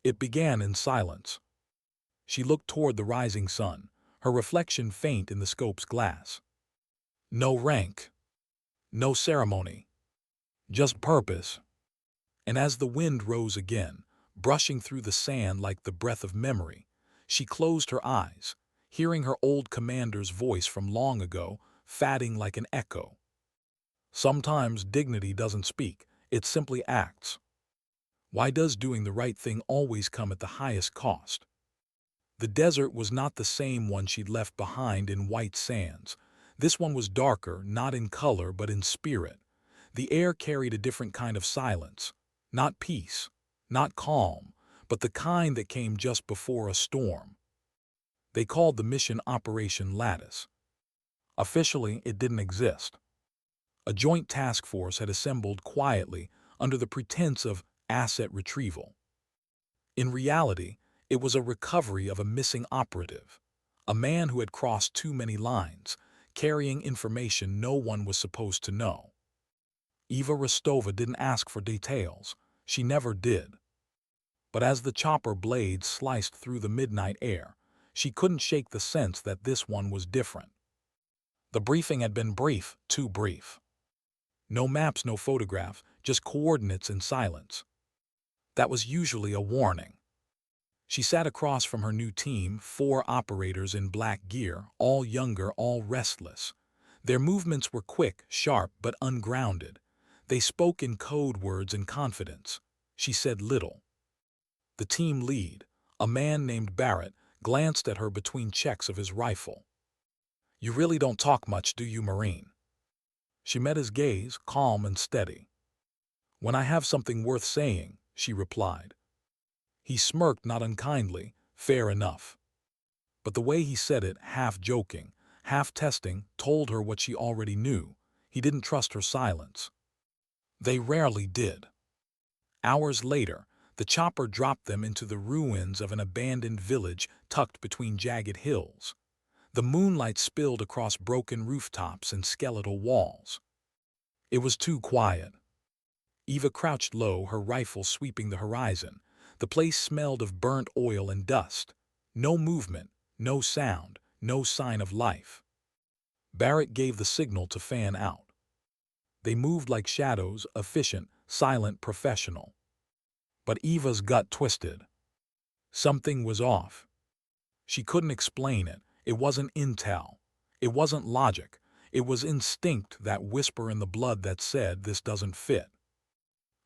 It began in silence. She looked toward the rising sun, her reflection faint in the scope's glass. No rank. No ceremony. Just purpose. And as the wind rose again, brushing through the sand like the breath of memory, she closed her eyes, hearing her old commander's voice from long ago, fading like an echo. Sometimes dignity doesn't speak, it simply acts. Why does doing the right thing always come at the highest cost? The desert was not the same one she'd left behind in white sands. This one was darker, not in color but in spirit. The air carried a different kind of silence. Not peace, not calm, but the kind that came just before a storm. They called the mission Operation Lattice. Officially, it didn't exist. A joint task force had assembled quietly under the pretense of asset retrieval. In reality, it was a recovery of a missing operative, a man who had crossed too many lines, carrying information no one was supposed to know. Eva Rostova didn't ask for details. She never did. But as the chopper blades sliced through the midnight air, she couldn't shake the sense that this one was different. The briefing had been brief, too brief. No maps, no photographs, just coordinates and silence. That was usually a warning. She sat across from her new team, 4 operators in black gear, all younger, all restless. Their movements were quick, sharp, but ungrounded. They spoke in code words and confidence. She said little. The team lead, a man named Barrett, glanced at her between checks of his rifle. "You really don't talk much, do you, Marine?" She met his gaze, calm and steady. "When I have something worth saying," she replied. He smirked, not unkindly. Fair enough. But the way he said it, half joking, half testing, told her what she already knew. He didn't trust her silence. They rarely did. Hours later, the chopper dropped them into the ruins of an abandoned village tucked between jagged hills. The moonlight spilled across broken rooftops and skeletal walls. It was too quiet. Eva crouched low, her rifle sweeping the horizon. The place smelled of burnt oil and dust. No movement, no sound, no sign of life. Barrett gave the signal to fan out. They moved like shadows, efficient, silent, professional. But Eva's gut twisted. Something was off. She couldn't explain it. It wasn't intel. It wasn't logic. It was instinct, that whisper in the blood that said, "This doesn't fit."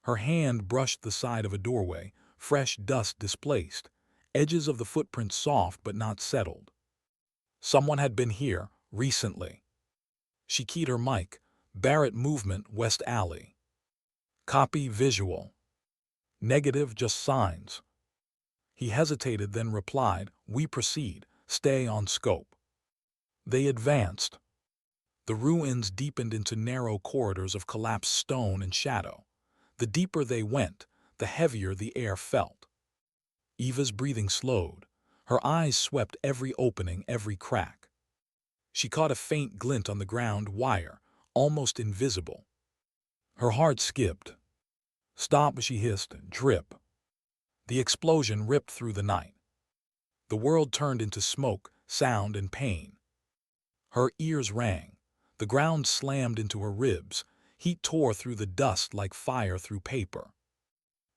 Her hand brushed the side of a doorway, fresh dust displaced, edges of the footprints soft but not settled. Someone had been here, recently. She keyed her mic. Barrett movement, West Alley. Copy visual. Negative, just signs. He hesitated, then replied, "We proceed. Stay on scope." They advanced. The ruins deepened into narrow corridors of collapsed stone and shadow. The deeper they went, the heavier the air felt. Eva's breathing slowed. Her eyes swept every opening, every crack. She caught a faint glint on the ground wire, almost invisible. Her heart skipped. "Stop," she hissed. "Drip." The explosion ripped through the night. The world turned into smoke, sound, and pain. Her ears rang. The ground slammed into her ribs. Heat tore through the dust like fire through paper.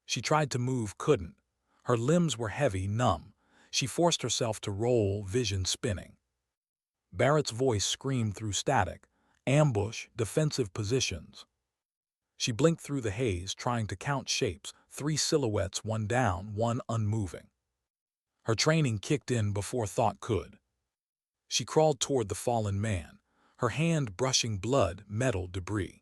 She tried to move, couldn't. Her limbs were heavy, numb. She forced herself to roll, vision spinning. Barrett's voice screamed through static. Ambush, defensive positions. She blinked through the haze, trying to count shapes, 3 silhouettes, one down, one unmoving. Her training kicked in before thought could. She crawled toward the fallen man, her hand brushing blood, metal, debris.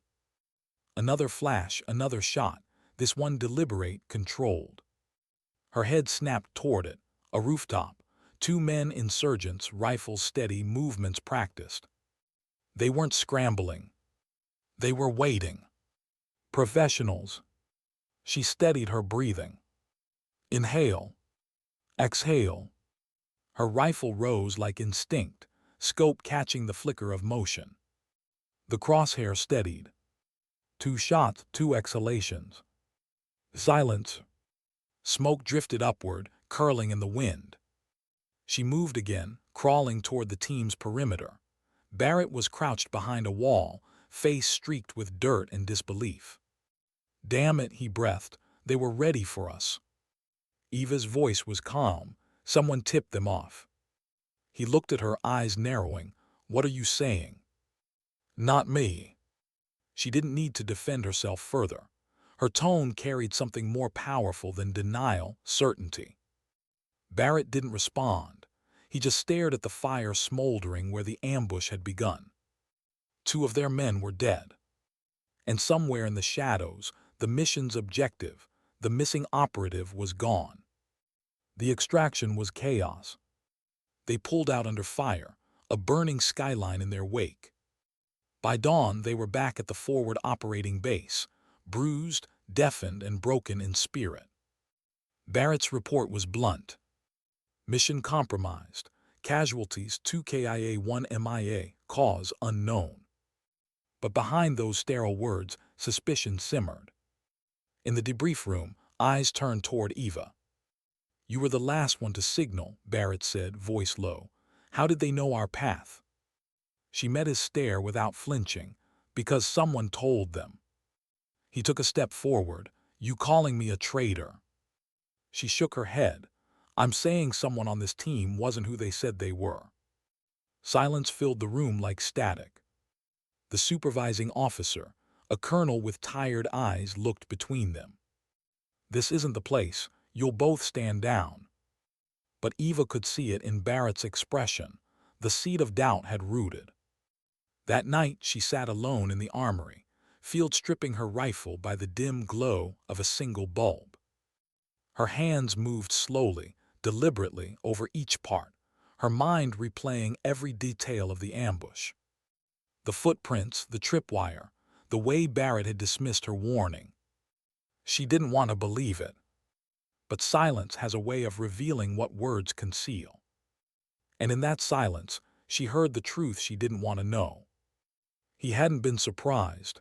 Another flash, another shot, this one deliberate, controlled. Her head snapped toward it, a rooftop, 2 men insurgents, rifles steady, movements practiced. They weren't scrambling. They were waiting. Professionals. She steadied her breathing. Inhale. Exhale. Her rifle rose like instinct, scope catching the flicker of motion. The crosshair steadied. 2 shots, 2 exhalations. Silence. Smoke drifted upward, curling in the wind. She moved again, crawling toward the team's perimeter. Barrett was crouched behind a wall, face streaked with dirt and disbelief. "Damn it," he breathed. "They were ready for us." Eva's voice was calm. Someone tipped them off. He looked at her, eyes narrowing. "What are you saying?" "Not me." She didn't need to defend herself further. Her tone carried something more powerful than denial, certainty. Barrett didn't respond. He just stared at the fire smoldering where the ambush had begun. 2 of their men were dead. And somewhere in the shadows, the mission's objective, the missing operative, was gone. The extraction was chaos. They pulled out under fire, a burning skyline in their wake. By dawn, they were back at the forward operating base, bruised, deafened, and broken in spirit. Barrett's report was blunt. Mission compromised. Casualties 2 KIA 1 MIA, cause unknown. But behind those sterile words, suspicion simmered. In the debrief room, eyes turned toward Eva. "You were the last one to signal," Barrett said, voice low. "How did they know our path?" She met his stare without flinching. "Because someone told them." He took a step forward. "You calling me a traitor?" She shook her head. "I'm saying someone on this team wasn't who they said they were." Silence filled the room like static. The supervising officer, a colonel with tired eyes, looked between them. "This isn't the place. You'll both stand down." But Eva could see it in Barrett's expression. The seed of doubt had rooted. That night she sat alone in the armory, field stripping her rifle by the dim glow of a single bulb. Her hands moved slowly, deliberately over each part, her mind replaying every detail of the ambush. The footprints, the tripwire, the way Barrett had dismissed her warning. She didn't want to believe it. But silence has a way of revealing what words conceal. And in that silence, she heard the truth she didn't want to know. He hadn't been surprised.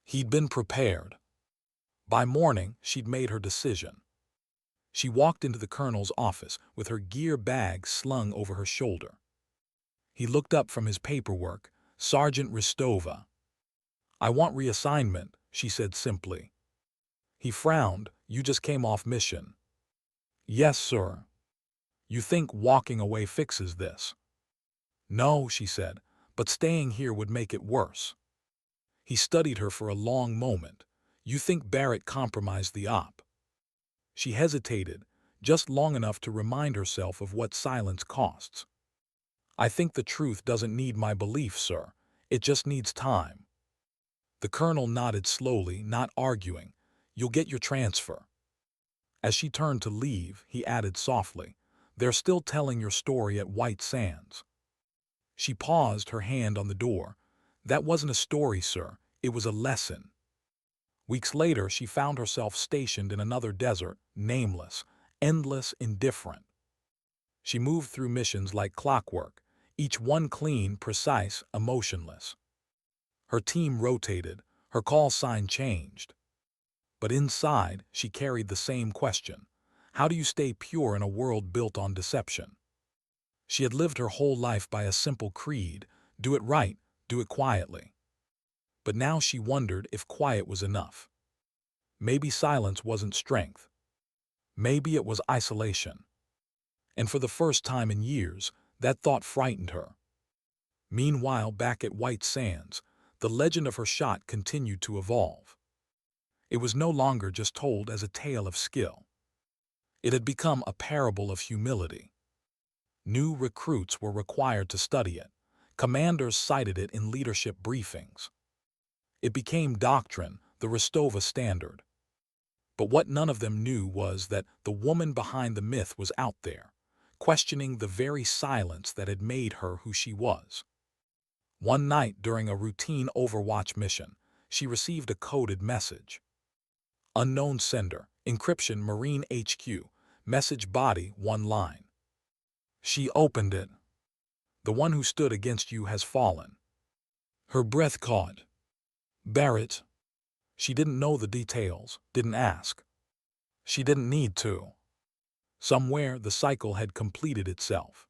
He'd been prepared. By morning, she'd made her decision. She walked into the colonel's office with her gear bag slung over her shoulder. He looked up from his paperwork. "Sergeant Ristova." "I want reassignment," she said simply. He frowned. "You just came off mission." "Yes, sir." "You think walking away fixes this?" "No," she said, "but staying here would make it worse." He studied her for a long moment. "You think Barrett compromised the op?" She hesitated, just long enough to remind herself of what silence costs. "I think the truth doesn't need my belief, sir. It just needs time." The colonel nodded slowly, not arguing. "You'll get your transfer." As she turned to leave, he added softly, "They're still telling your story at White Sands." She paused, her hand on the door. "That wasn't a story, sir. It was a lesson." Weeks later, she found herself stationed in another desert, nameless, endless, indifferent. She moved through missions like clockwork, each one clean, precise, emotionless. Her team rotated, her call sign changed. But inside, she carried the same question. How do you stay pure in a world built on deception? She had lived her whole life by a simple creed: do it right, do it quietly. But now she wondered if quiet was enough. Maybe silence wasn't strength. Maybe it was isolation. And for the first time in years, that thought frightened her. Meanwhile, back at White Sands, the legend of her shot continued to evolve. It was no longer just told as a tale of skill. It had become a parable of humility. New recruits were required to study it. Commanders cited it in leadership briefings. It became doctrine, the Ristova standard. But what none of them knew was that the woman behind the myth was out there, questioning the very silence that had made her who she was. One night during a routine Overwatch mission, she received a coded message. Unknown sender, encryption Marine HQ, message body 1 line. She opened it. "The one who stood against you has fallen." Her breath caught. "Barrett." She didn't know the details, didn't ask. She didn't need to. Somewhere the cycle had completed itself.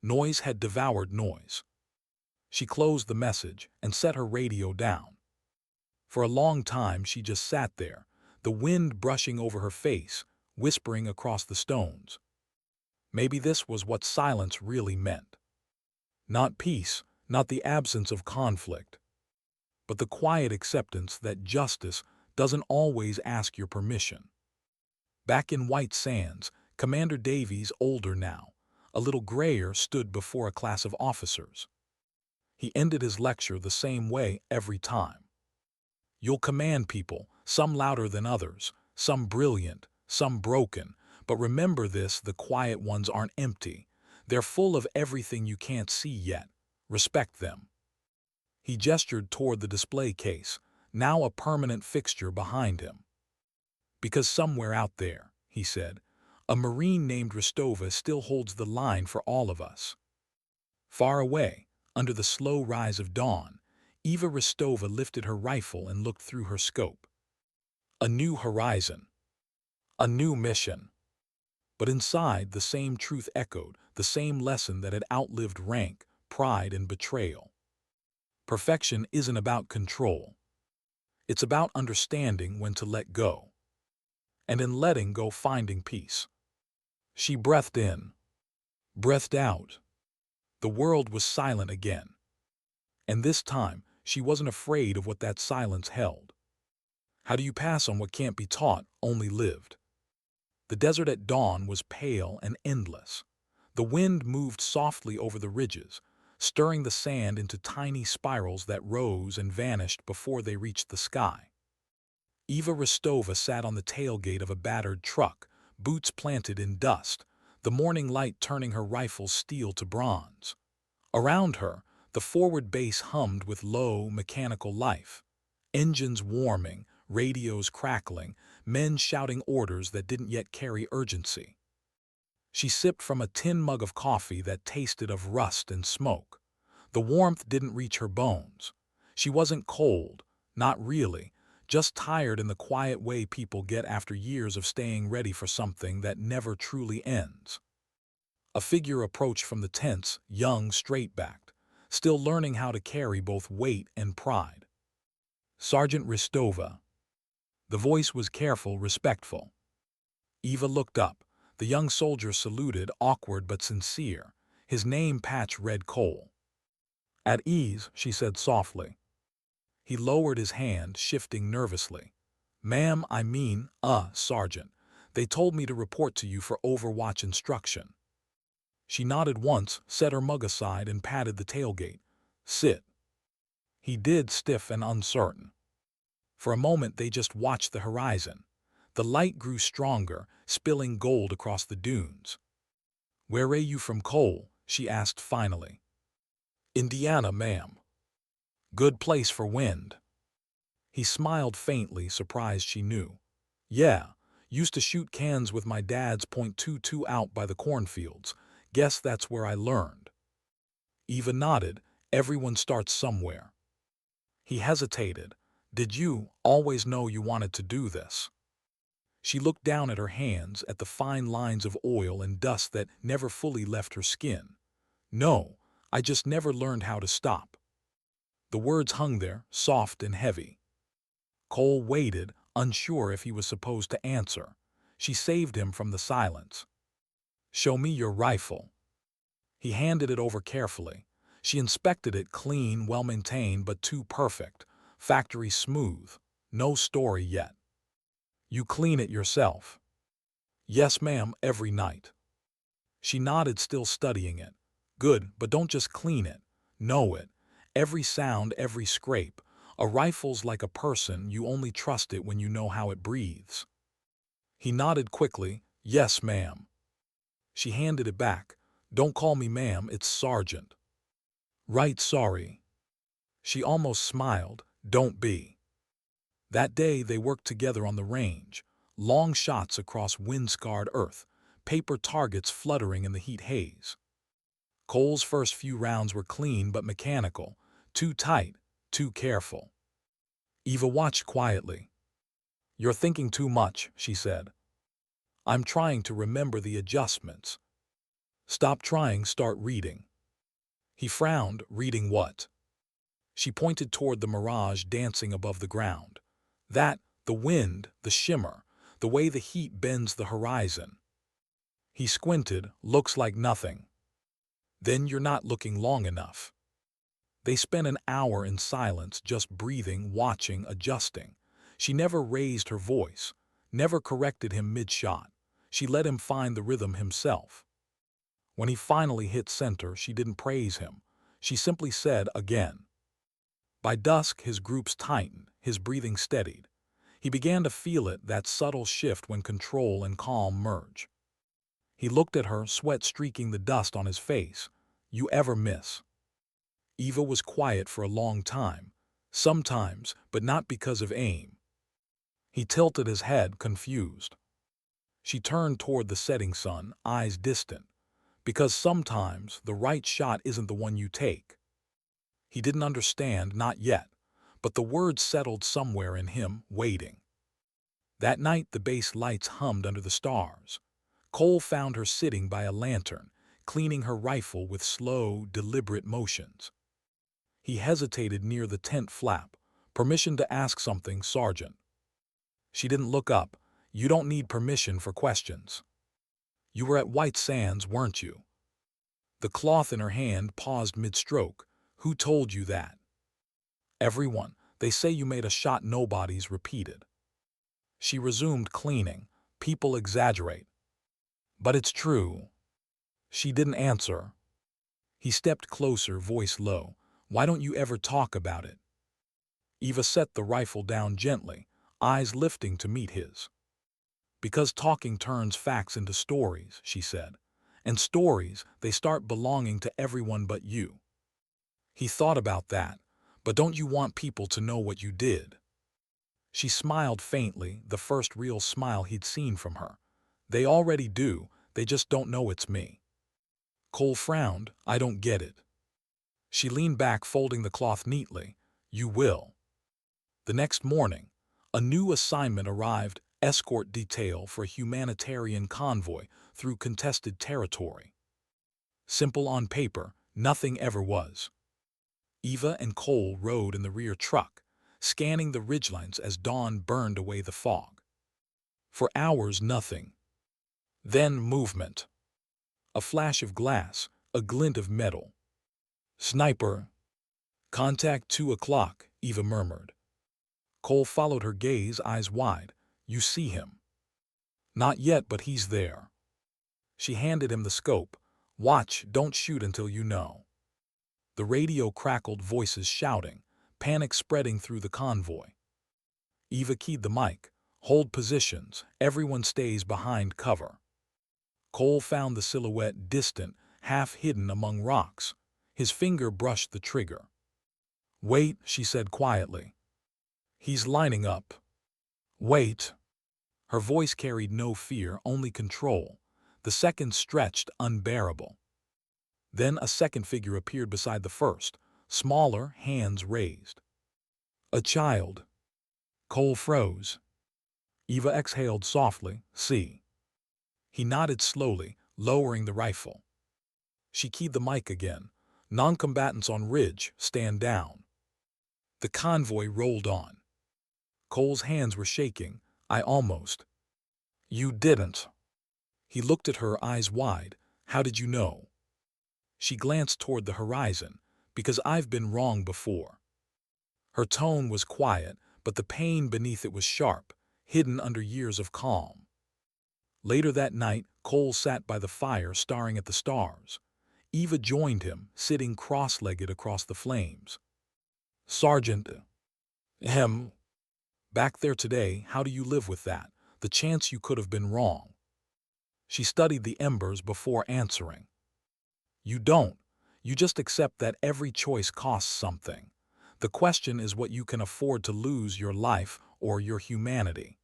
Noise had devoured noise. She closed the message and set her radio down. For a long time she just sat there, the wind brushing over her face, whispering across the stones. Maybe this was what silence really meant. Not peace, not the absence of conflict, but the quiet acceptance that justice doesn't always ask your permission. Back in White Sands, Commander Davies, older now, a little grayer, stood before a class of officers. He ended his lecture the same way every time. You'll command people, some louder than others, some brilliant, some broken, but remember this: the quiet ones aren't empty. They're full of everything you can't see yet. Respect them. He gestured toward the display case, now a permanent fixture behind him. Because somewhere out there, he said, a Marine named Rostova still holds the line for all of us. Far away, under the slow rise of dawn, Eva Rostova lifted her rifle and looked through her scope. A new horizon. A new mission. But inside, the same truth echoed, the same lesson that had outlived rank, pride, and betrayal. Perfection isn't about control. It's about understanding when to let go. And in letting go, finding peace. She breathed in, breathed out. The world was silent again. And this time, she wasn't afraid of what that silence held. How do you pass on what can't be taught, only lived? The desert at dawn was pale and endless. The wind moved softly over the ridges, stirring the sand into tiny spirals that rose and vanished before they reached the sky. Eva Rostova sat on the tailgate of a battered truck, boots planted in dust, the morning light turning her rifle's steel to bronze. Around her, the forward base hummed with low, mechanical life. Engines warming, radios crackling, men shouting orders that didn't yet carry urgency. She sipped from a tin mug of coffee that tasted of rust and smoke. The warmth didn't reach her bones. She wasn't cold, not really, just tired in the quiet way people get after years of staying ready for something that never truly ends. A figure approached from the tents, young, straight-backed, still learning how to carry both weight and pride. Sergeant Rostova. The voice was careful, respectful. Eva looked up. The young soldier saluted, awkward but sincere, his name patched red coal. At ease, she said softly. He lowered his hand, shifting nervously. Ma'am, Sergeant. They told me to report to you for overwatch instruction. She nodded once, set her mug aside, and patted the tailgate. Sit. He did, stiff and uncertain. For a moment they just watched the horizon. The light grew stronger, spilling gold across the dunes. Where are you from, Cole? She asked finally. Indiana, ma'am. Good place for wind. He smiled faintly, surprised she knew. Yeah, used to shoot cans with my dad's .22 out by the cornfields. Guess that's where I learned. Eva nodded. Everyone starts somewhere. He hesitated. Did you always know you wanted to do this? She looked down at her hands, at the fine lines of oil and dust that never fully left her skin. No, I just never learned how to stop. The words hung there, soft and heavy. Cole waited, unsure if he was supposed to answer. She saved him from the silence. Show me your rifle. He handed it over carefully. She inspected it, clean, well-maintained, but too perfect. Factory smooth. No story yet. You clean it yourself? Yes, ma'am, every night. She nodded, still studying it. Good, but don't just clean it. Know it. Every sound, every scrape. A rifle's like a person, you only trust it when you know how it breathes. He nodded quickly. Yes, ma'am. She handed it back. Don't call me ma'am, it's Sergeant. Right, sorry. She almost smiled. Don't be. That day they worked together on the range. Long shots across wind-scarred earth, paper targets fluttering in the heat haze. Cole's first few rounds were clean but mechanical, too tight, too careful. Eva watched quietly. You're thinking too much, she said. I'm trying to remember the adjustments. Stop trying, start reading. He frowned. Reading what? She pointed toward the mirage dancing above the ground. That, the wind, the shimmer, the way the heat bends the horizon. He squinted. Looks like nothing. Then you're not looking long enough. They spent an hour in silence, just breathing, watching, adjusting. She never raised her voice, never corrected him mid-shot. She let him find the rhythm himself. When he finally hit center, she didn't praise him. She simply said, "Again." By dusk, his groups tightened, his breathing steadied. He began to feel it, that subtle shift when control and calm merge. He looked at her, sweat streaking the dust on his face. "You ever miss?" Eva was quiet for a long time. Sometimes, but not because of aim. He tilted his head, confused. She turned toward the setting sun, eyes distant. Because sometimes the right shot isn't the one you take. He didn't understand, not yet, but the words settled somewhere in him, waiting. That night the base lights hummed under the stars. Cole found her sitting by a lantern, cleaning her rifle with slow, deliberate motions. He hesitated near the tent flap. "Permission to ask something, Sergeant." She didn't look up. "You don't need permission for questions." "You were at White Sands, weren't you?" The cloth in her hand paused mid-stroke. "Who told you that?" "Everyone. They say you made a shot nobody's repeated." She resumed cleaning. "People exaggerate." "But it's true." She didn't answer. He stepped closer, voice low. "Why don't you ever talk about it?" Eva set the rifle down gently, eyes lifting to meet his. "Because talking turns facts into stories," she said. "And stories, they start belonging to everyone but you." He thought about that. "But don't you want people to know what you did?" She smiled faintly, the first real smile he'd seen from her. "They already do, they just don't know it's me." Cole frowned. "I don't get it." She leaned back, folding the cloth neatly. "You will." The next morning, a new assignment arrived, escort detail for a humanitarian convoy through contested territory. Simple on paper, nothing ever was. Eva and Cole rode in the rear truck, scanning the ridgelines as dawn burned away the fog. For hours, nothing. Then movement. A flash of glass, a glint of metal. "Sniper." "Contact 2 o'clock, Eva murmured. Cole followed her gaze, eyes wide. "You see him?" "Not yet, but he's there." She handed him the scope. "Watch, don't shoot until you know." The radio crackled, voices shouting, panic spreading through the convoy. Eva keyed the mic. "Hold positions, everyone stays behind cover." Cole found the silhouette, distant, half hidden among rocks. His finger brushed the trigger. "Wait," she said quietly. "He's lining up." "Wait." Her voice carried no fear, only control. The seconds stretched, unbearable. Then a second figure appeared beside the first, smaller, hands raised. "A child." Cole froze. Eva exhaled softly. "See." He nodded slowly, lowering the rifle. She keyed the mic again. "Non-combatants on ridge, stand down." The convoy rolled on. Cole's hands were shaking. "I almost." "You didn't." He looked at her, eyes wide. "How did you know?" She glanced toward the horizon. "Because I've been wrong before." Her tone was quiet, but the pain beneath it was sharp, hidden under years of calm. Later that night, Cole sat by the fire, staring at the stars. Eva joined him, sitting cross-legged across the flames. "Sergeant." "Hem." "Back there today, how do you live with that? The chance you could have been wrong." She studied the embers before answering. "You don't. You just accept that every choice costs something. The question is what you can afford to lose, your life or your humanity."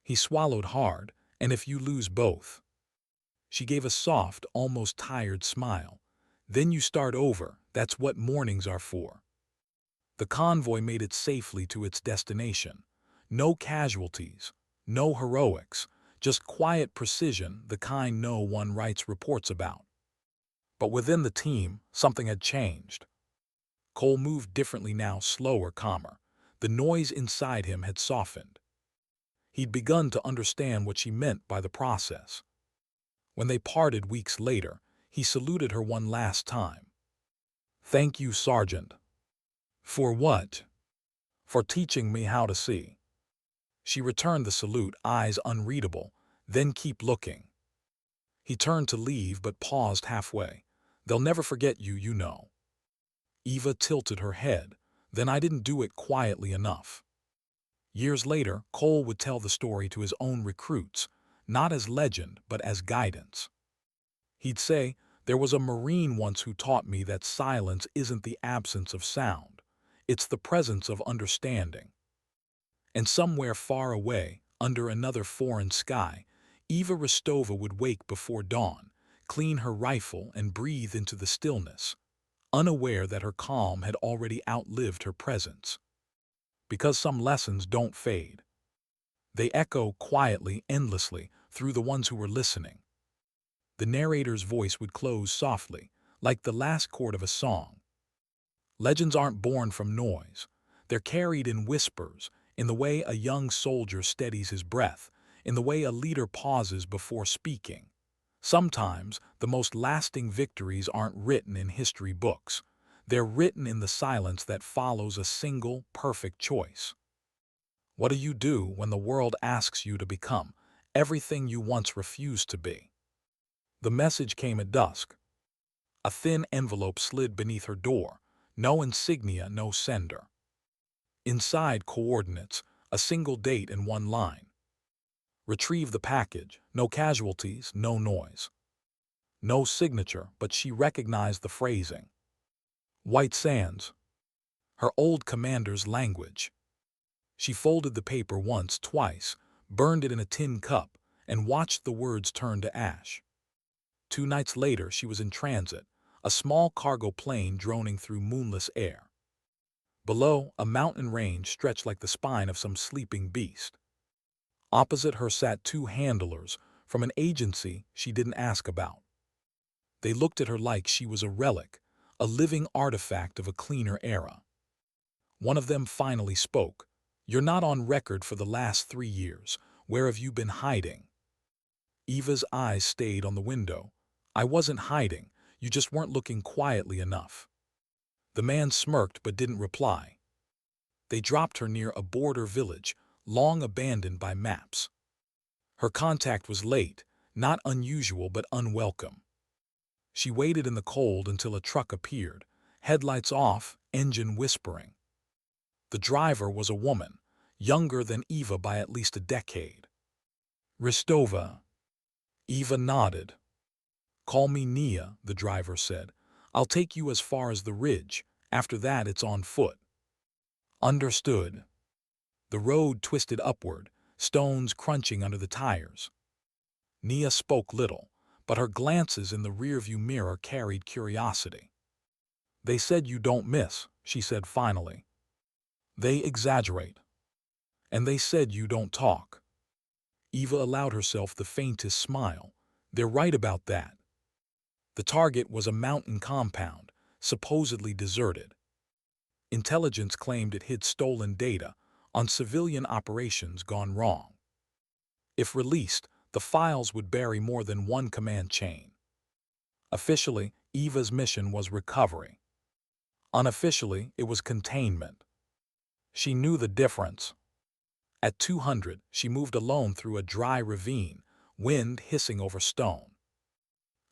He swallowed hard. "And if you lose both?" She gave a soft, almost tired smile. "Then you start over. That's what mornings are for." The convoy made it safely to its destination. No casualties, no heroics, just quiet precision, the kind no one writes reports about. But within the team, something had changed. Cole moved differently now, slower, calmer. The noise inside him had softened. He'd begun to understand what she meant by the process. When they parted weeks later, he saluted her one last time. "Thank you, Sergeant." "For what?" "For teaching me how to see." She returned the salute, eyes unreadable. Then keep looking. He turned to leave but paused halfway. They'll never forget you, you know. Eva tilted her head. Then I didn't do it quietly enough. Years later, Cole would tell the story to his own recruits, not as legend but as guidance. He'd say, there was a Marine once who taught me that silence isn't the absence of sound. It's the presence of understanding. And somewhere far away, under another foreign sky, Eva Rostova would wake before dawn, clean her rifle and breathe into the stillness, unaware that her calm had already outlived her presence. Because some lessons don't fade. They echo quietly, endlessly, through the ones who were listening. The narrator's voice would close softly, like the last chord of a song. Legends aren't born from noise. They're carried in whispers, in the way a young soldier steadies his breath, in the way a leader pauses before speaking. Sometimes, the most lasting victories aren't written in history books. They're written in the silence that follows a single, perfect choice. What do you do when the world asks you to become everything you once refused to be? The message came at dusk. A thin envelope slid beneath her door. No insignia, no sender. Inside, coordinates, a single date and one line. Retrieve the package. No casualties, no noise. No signature, but she recognized the phrasing. White Sands. Her old commander's language. She folded the paper once, twice, burned it in a tin cup, and watched the words turn to ash. 2 nights later, she was in transit, a small cargo plane droning through moonless air. Below, a mountain range stretched like the spine of some sleeping beast. Opposite her sat 2 handlers from an agency she didn't ask about. They looked at her like she was a relic, a living artifact of a cleaner era. One of them finally spoke. You're not on record for the last 3 years. Where have you been hiding? Eva's eyes stayed on the window. I wasn't hiding. You just weren't looking quietly enough. The man smirked but didn't reply. They dropped her near a border village, long abandoned by maps. Her contact was late, not unusual but unwelcome. She waited in the cold until a truck appeared, headlights off, engine whispering. The driver was a woman, younger than Eva by at least a decade. Rostova. Eva nodded. Call me Nia, the driver said. I'll take you as far as the ridge. After that, it's on foot. Understood. The road twisted upward, stones crunching under the tires. Nia spoke little, but her glances in the rearview mirror carried curiosity. They said you don't miss, she said finally. They exaggerate. And they said you don't talk. Eva allowed herself the faintest smile. They're right about that. The target was a mountain compound, supposedly deserted. Intelligence claimed it hid stolen data on civilian operations gone wrong. If released, the files would bury more than one command chain. Officially, Eva's mission was recovery. Unofficially, it was containment. She knew the difference. At 200, she moved alone through a dry ravine, wind hissing over stone.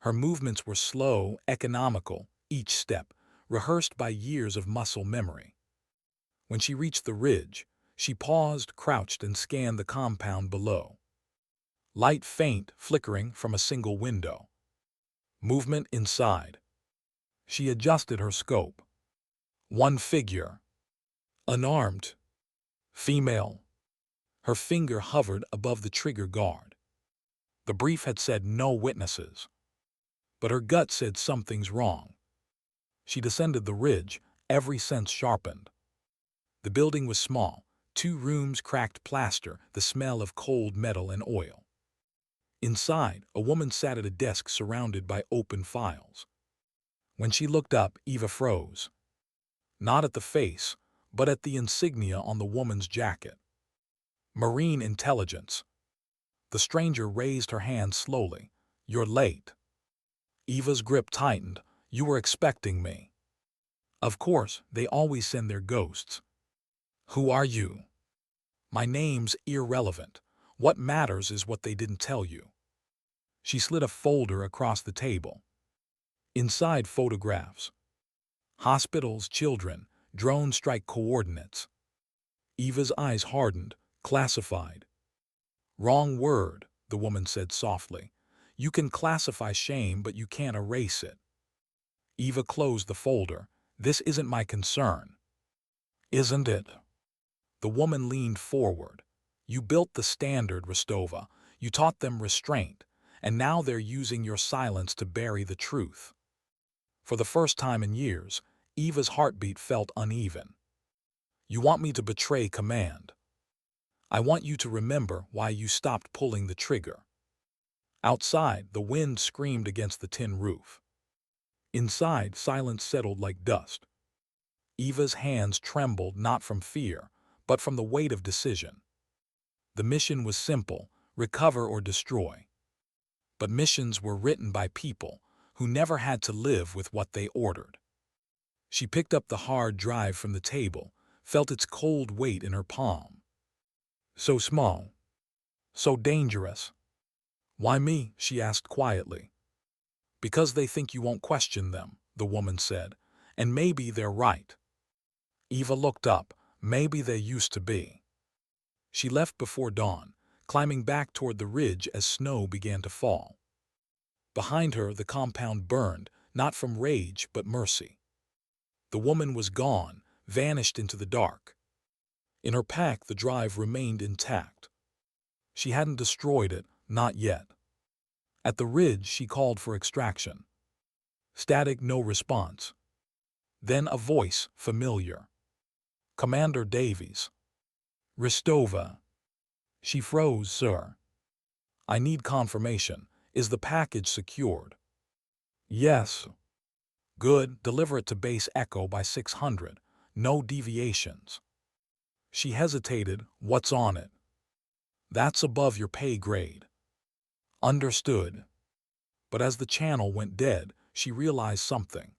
Her movements were slow, economical, each step rehearsed by years of muscle memory. When she reached the ridge, she paused, crouched, and scanned the compound below. Light faint, flickering from a single window. Movement inside. She adjusted her scope. One figure. Unarmed. Female. Her finger hovered above the trigger guard. The brief had said no witnesses. But her gut said something's wrong. She descended the ridge, every sense sharpened. The building was small, 2 rooms, cracked plaster, the smell of cold metal and oil. Inside, a woman sat at a desk surrounded by open files. When she looked up, Eva froze. Not at the face, but at the insignia on the woman's jacket. Marine intelligence. The stranger raised her hand slowly. You're late. Eva's grip tightened. You were expecting me. Of course, they always send their ghosts. Who are you? My name's irrelevant. What matters is what they didn't tell you." She slid a folder across the table. Inside, photographs. Hospitals, children, drone strike coordinates. Eva's eyes hardened. Classified. "Wrong word," the woman said softly. "You can classify shame, but you can't erase it." Eva closed the folder. "This isn't my concern." "Isn't it?" The woman leaned forward. "You built the standard, Rostova. You taught them restraint, and now they're using your silence to bury the truth." For the first time in years, Eva's heartbeat felt uneven. "You want me to betray command. I want you to remember why you stopped pulling the trigger." Outside, the wind screamed against the tin roof. Inside, silence settled like dust. Eva's hands trembled not from fear, but from the weight of decision. The mission was simple: recover or destroy. But missions were written by people who never had to live with what they ordered. She picked up the hard drive from the table, felt its cold weight in her palm. So small. So dangerous. "Why me?" she asked quietly. "Because they think you won't question them," the woman said. "And maybe they're right." Eva looked up. "Maybe they used to be." She left before dawn, climbing back toward the ridge as snow began to fall. Behind her, the compound burned, not from rage but mercy. The woman was gone, vanished into the dark. In her pack, the drive remained intact. She hadn't destroyed it, not yet. At the ridge, she called for extraction. Static, no response. Then a voice, familiar. "Commander Davies." "Ristova." She froze. "Sir." "I need confirmation. Is the package secured?" "Yes." "Good. Deliver it to base Echo by 600. No deviations." She hesitated. "What's on it?" "That's above your pay grade." "Understood." But as the channel went dead, she realized something.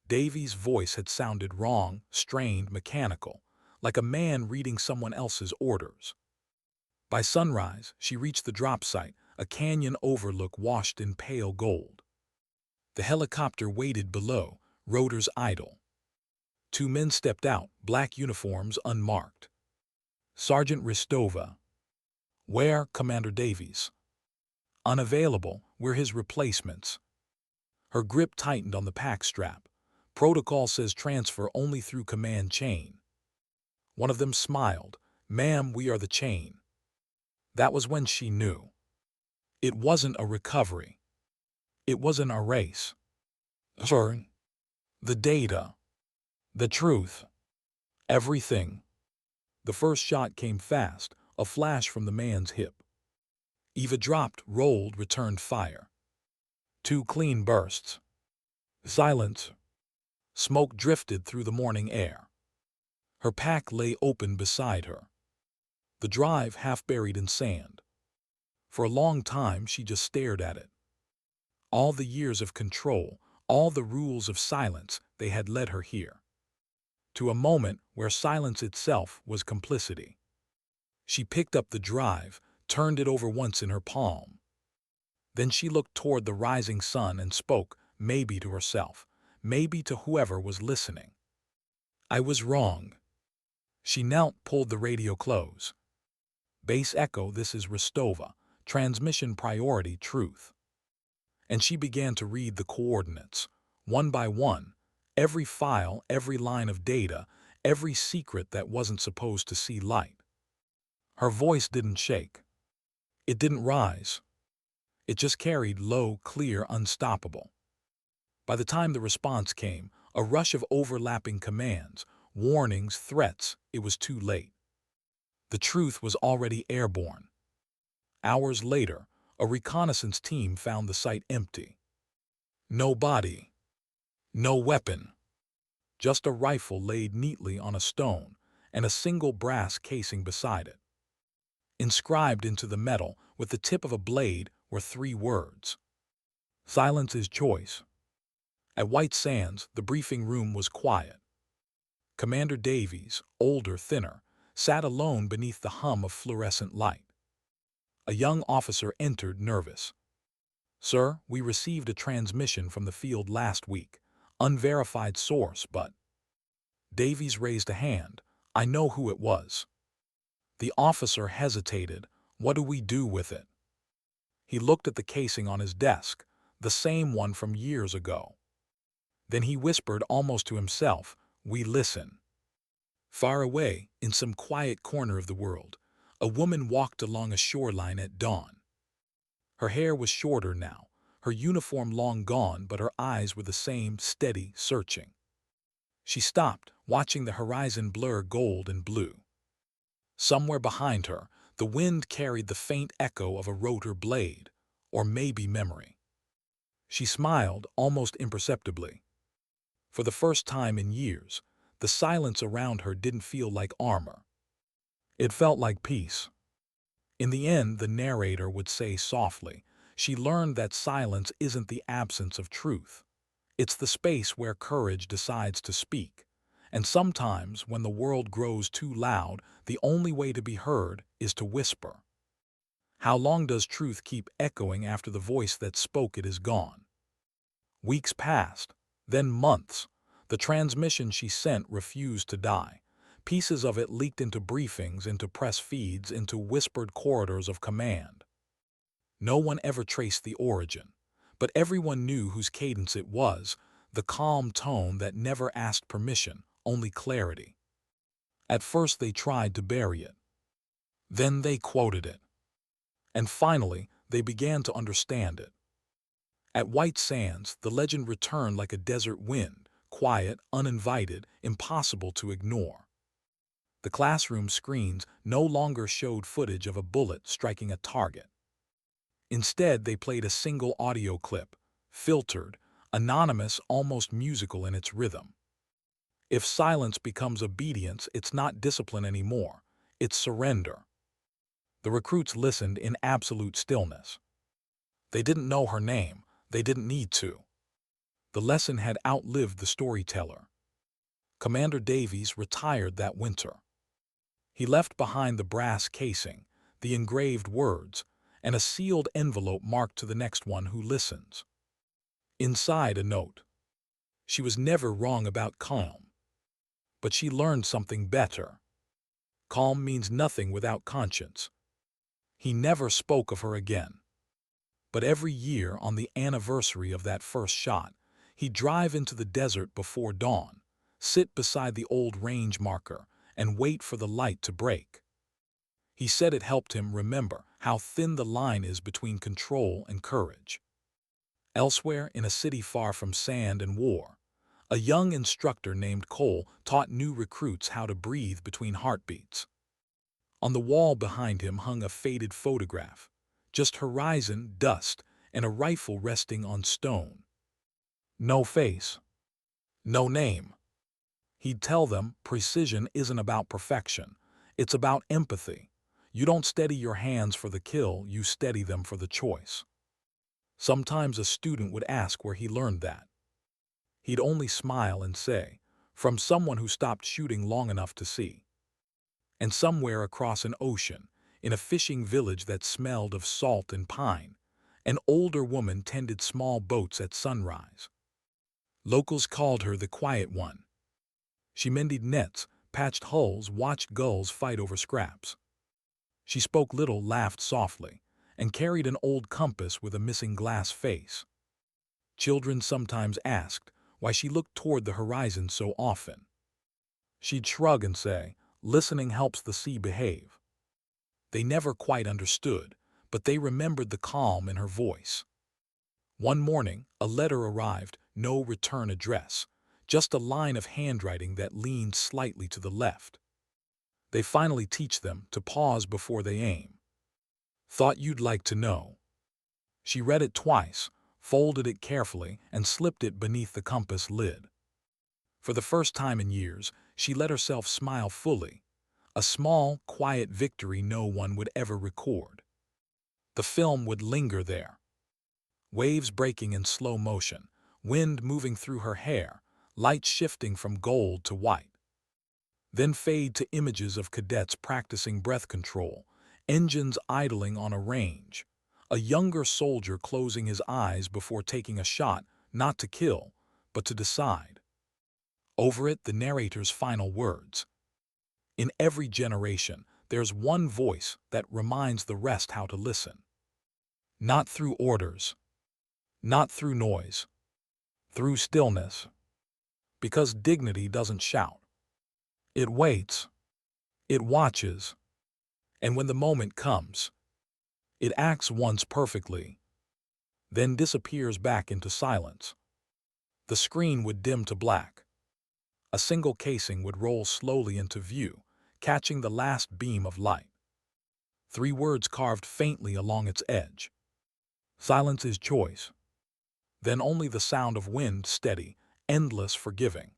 Davies' voice had sounded wrong, strained, mechanical, like a man reading someone else's orders. By sunrise, she reached the drop site, a canyon overlook washed in pale gold. The helicopter waited below, rotors idle. 2 men stepped out, black uniforms unmarked. "Sergeant Ristova." "Where, Commander Davies?" "Unavailable. We're his replacements." Her grip tightened on the pack strap. "Protocol says transfer only through command chain." One of them smiled. "Ma'am, we are the chain." That was when she knew. It wasn't a recovery. It was an erase. "Sir." "The data. The truth. Everything." The first shot came fast, a flash from the man's hip. Eva dropped, rolled, returned fire. 2 clean bursts. Silence. Smoke drifted through the morning air. Her pack lay open beside her. The drive half buried in sand. For a long time she just stared at it. All the years of control, all the rules of silence, they had led her here. To a moment where silence itself was complicity. She picked up the drive, turned it over once in her palm. Then she looked toward the rising sun and spoke, maybe to herself, maybe to whoever was listening. "I was wrong." She knelt, pulled the radio close. "Base Echo, this is Ristova. Transmission priority, truth." And she began to read the coordinates, one by one, every file, every line of data, every secret that wasn't supposed to see light. Her voice didn't shake. It didn't rise. It just carried low, clear, unstoppable. By the time the response came, a rush of overlapping commands, warnings, threats, it was too late. The truth was already airborne. Hours later, a reconnaissance team found the site empty. No body. No weapon. Just a rifle laid neatly on a stone and a single brass casing beside it. Inscribed into the metal with the tip of a blade were 3 words. "Silence is choice." At White Sands, the briefing room was quiet. Commander Davies, older, thinner, sat alone beneath the hum of fluorescent light. A young officer entered, nervous. "Sir, we received a transmission from the field last week. Unverified source, but—" Davies raised a hand. "I know who it was." The officer hesitated. "What do we do with it?" He looked at the casing on his desk, the same one from years ago. Then he whispered almost to himself, "We listen." Far away, in some quiet corner of the world, a woman walked along a shoreline at dawn. Her hair was shorter now, her uniform long gone, but her eyes were the same, steady, searching. She stopped, watching the horizon blur gold and blue. Somewhere behind her, the wind carried the faint echo of a rotor blade, or maybe memory. She smiled, almost imperceptibly. For the first time in years, the silence around her didn't feel like armor. It felt like peace. In the end, the narrator would say softly, "She learned that silence isn't the absence of truth. It's the space where courage decides to speak. And sometimes, when the world grows too loud, the only way to be heard is to whisper." How long does truth keep echoing after the voice that spoke it is gone? Weeks passed, then months. The transmission she sent refused to die. Pieces of it leaked into briefings, into press feeds, into whispered corridors of command. No one ever traced the origin, but everyone knew whose cadence it was, the calm tone that never asked permission, only clarity. At first they tried to bury it. Then they quoted it. And finally, they began to understand it. At White Sands, the legend returned like a desert wind, quiet, uninvited, impossible to ignore. The classroom screens no longer showed footage of a bullet striking a target. Instead, they played a single audio clip, filtered, anonymous, almost musical in its rhythm. If silence becomes obedience, it's not discipline anymore, it's surrender. The recruits listened in absolute stillness. They didn't know her name, they didn't need to. The lesson had outlived the storyteller. Commander Davies retired that winter. He left behind the brass casing, the engraved words, and a sealed envelope marked "To the next one who listens." Inside, a note. She was never wrong about calm. But she learned something better. Calm means nothing without conscience. He never spoke of her again. But every year, on the anniversary of that first shot, he'd drive into the desert before dawn, sit beside the old range marker, and wait for the light to break. He said it helped him remember how thin the line is between control and courage. Elsewhere, in a city far from sand and war, a young instructor named Cole taught new recruits how to breathe between heartbeats. On the wall behind him hung a faded photograph, just horizon, dust, and a rifle resting on stone. No face, no name. He'd tell them precision isn't about perfection, it's about empathy. You don't steady your hands for the kill, you steady them for the choice. Sometimes a student would ask where he learned that. He'd only smile and say, "From someone who stopped shooting long enough to see." And somewhere across an ocean, in a fishing village that smelled of salt and pine, an older woman tended small boats at sunrise. Locals called her the Quiet One. She mended nets, patched hulls, watched gulls fight over scraps. She spoke little, laughed softly, and carried an old compass with a missing glass face. Children sometimes asked why she looked toward the horizon so often. She'd shrug and say, "Listening helps the sea behave." They never quite understood, but they remembered the calm in her voice. One morning, a letter arrived, no return address, just a line of handwriting that leaned slightly to the left. They finally teach them to pause before they aim. "Thought you'd like to know." She read it twice, folded it carefully, and slipped it beneath the compass lid. For the first time in years, she let herself smile fully, a small, quiet victory no one would ever record. The film would linger there. Waves breaking in slow motion, wind moving through her hair, light shifting from gold to white. Then fade to images of cadets practicing breath control, engines idling on a range, a younger soldier closing his eyes before taking a shot, not to kill, but to decide. Over it, the narrator's final words. In every generation, there's one voice that reminds the rest how to listen. Not through orders, not through noise, through stillness. Because dignity doesn't shout. It waits, it watches, and when the moment comes, it acts once perfectly, then disappears back into silence. The screen would dim to black. A single casing would roll slowly into view, catching the last beam of light. 3 words carved faintly along its edge. Silence is choice. Then only the sound of wind, steady, endless, forgiving.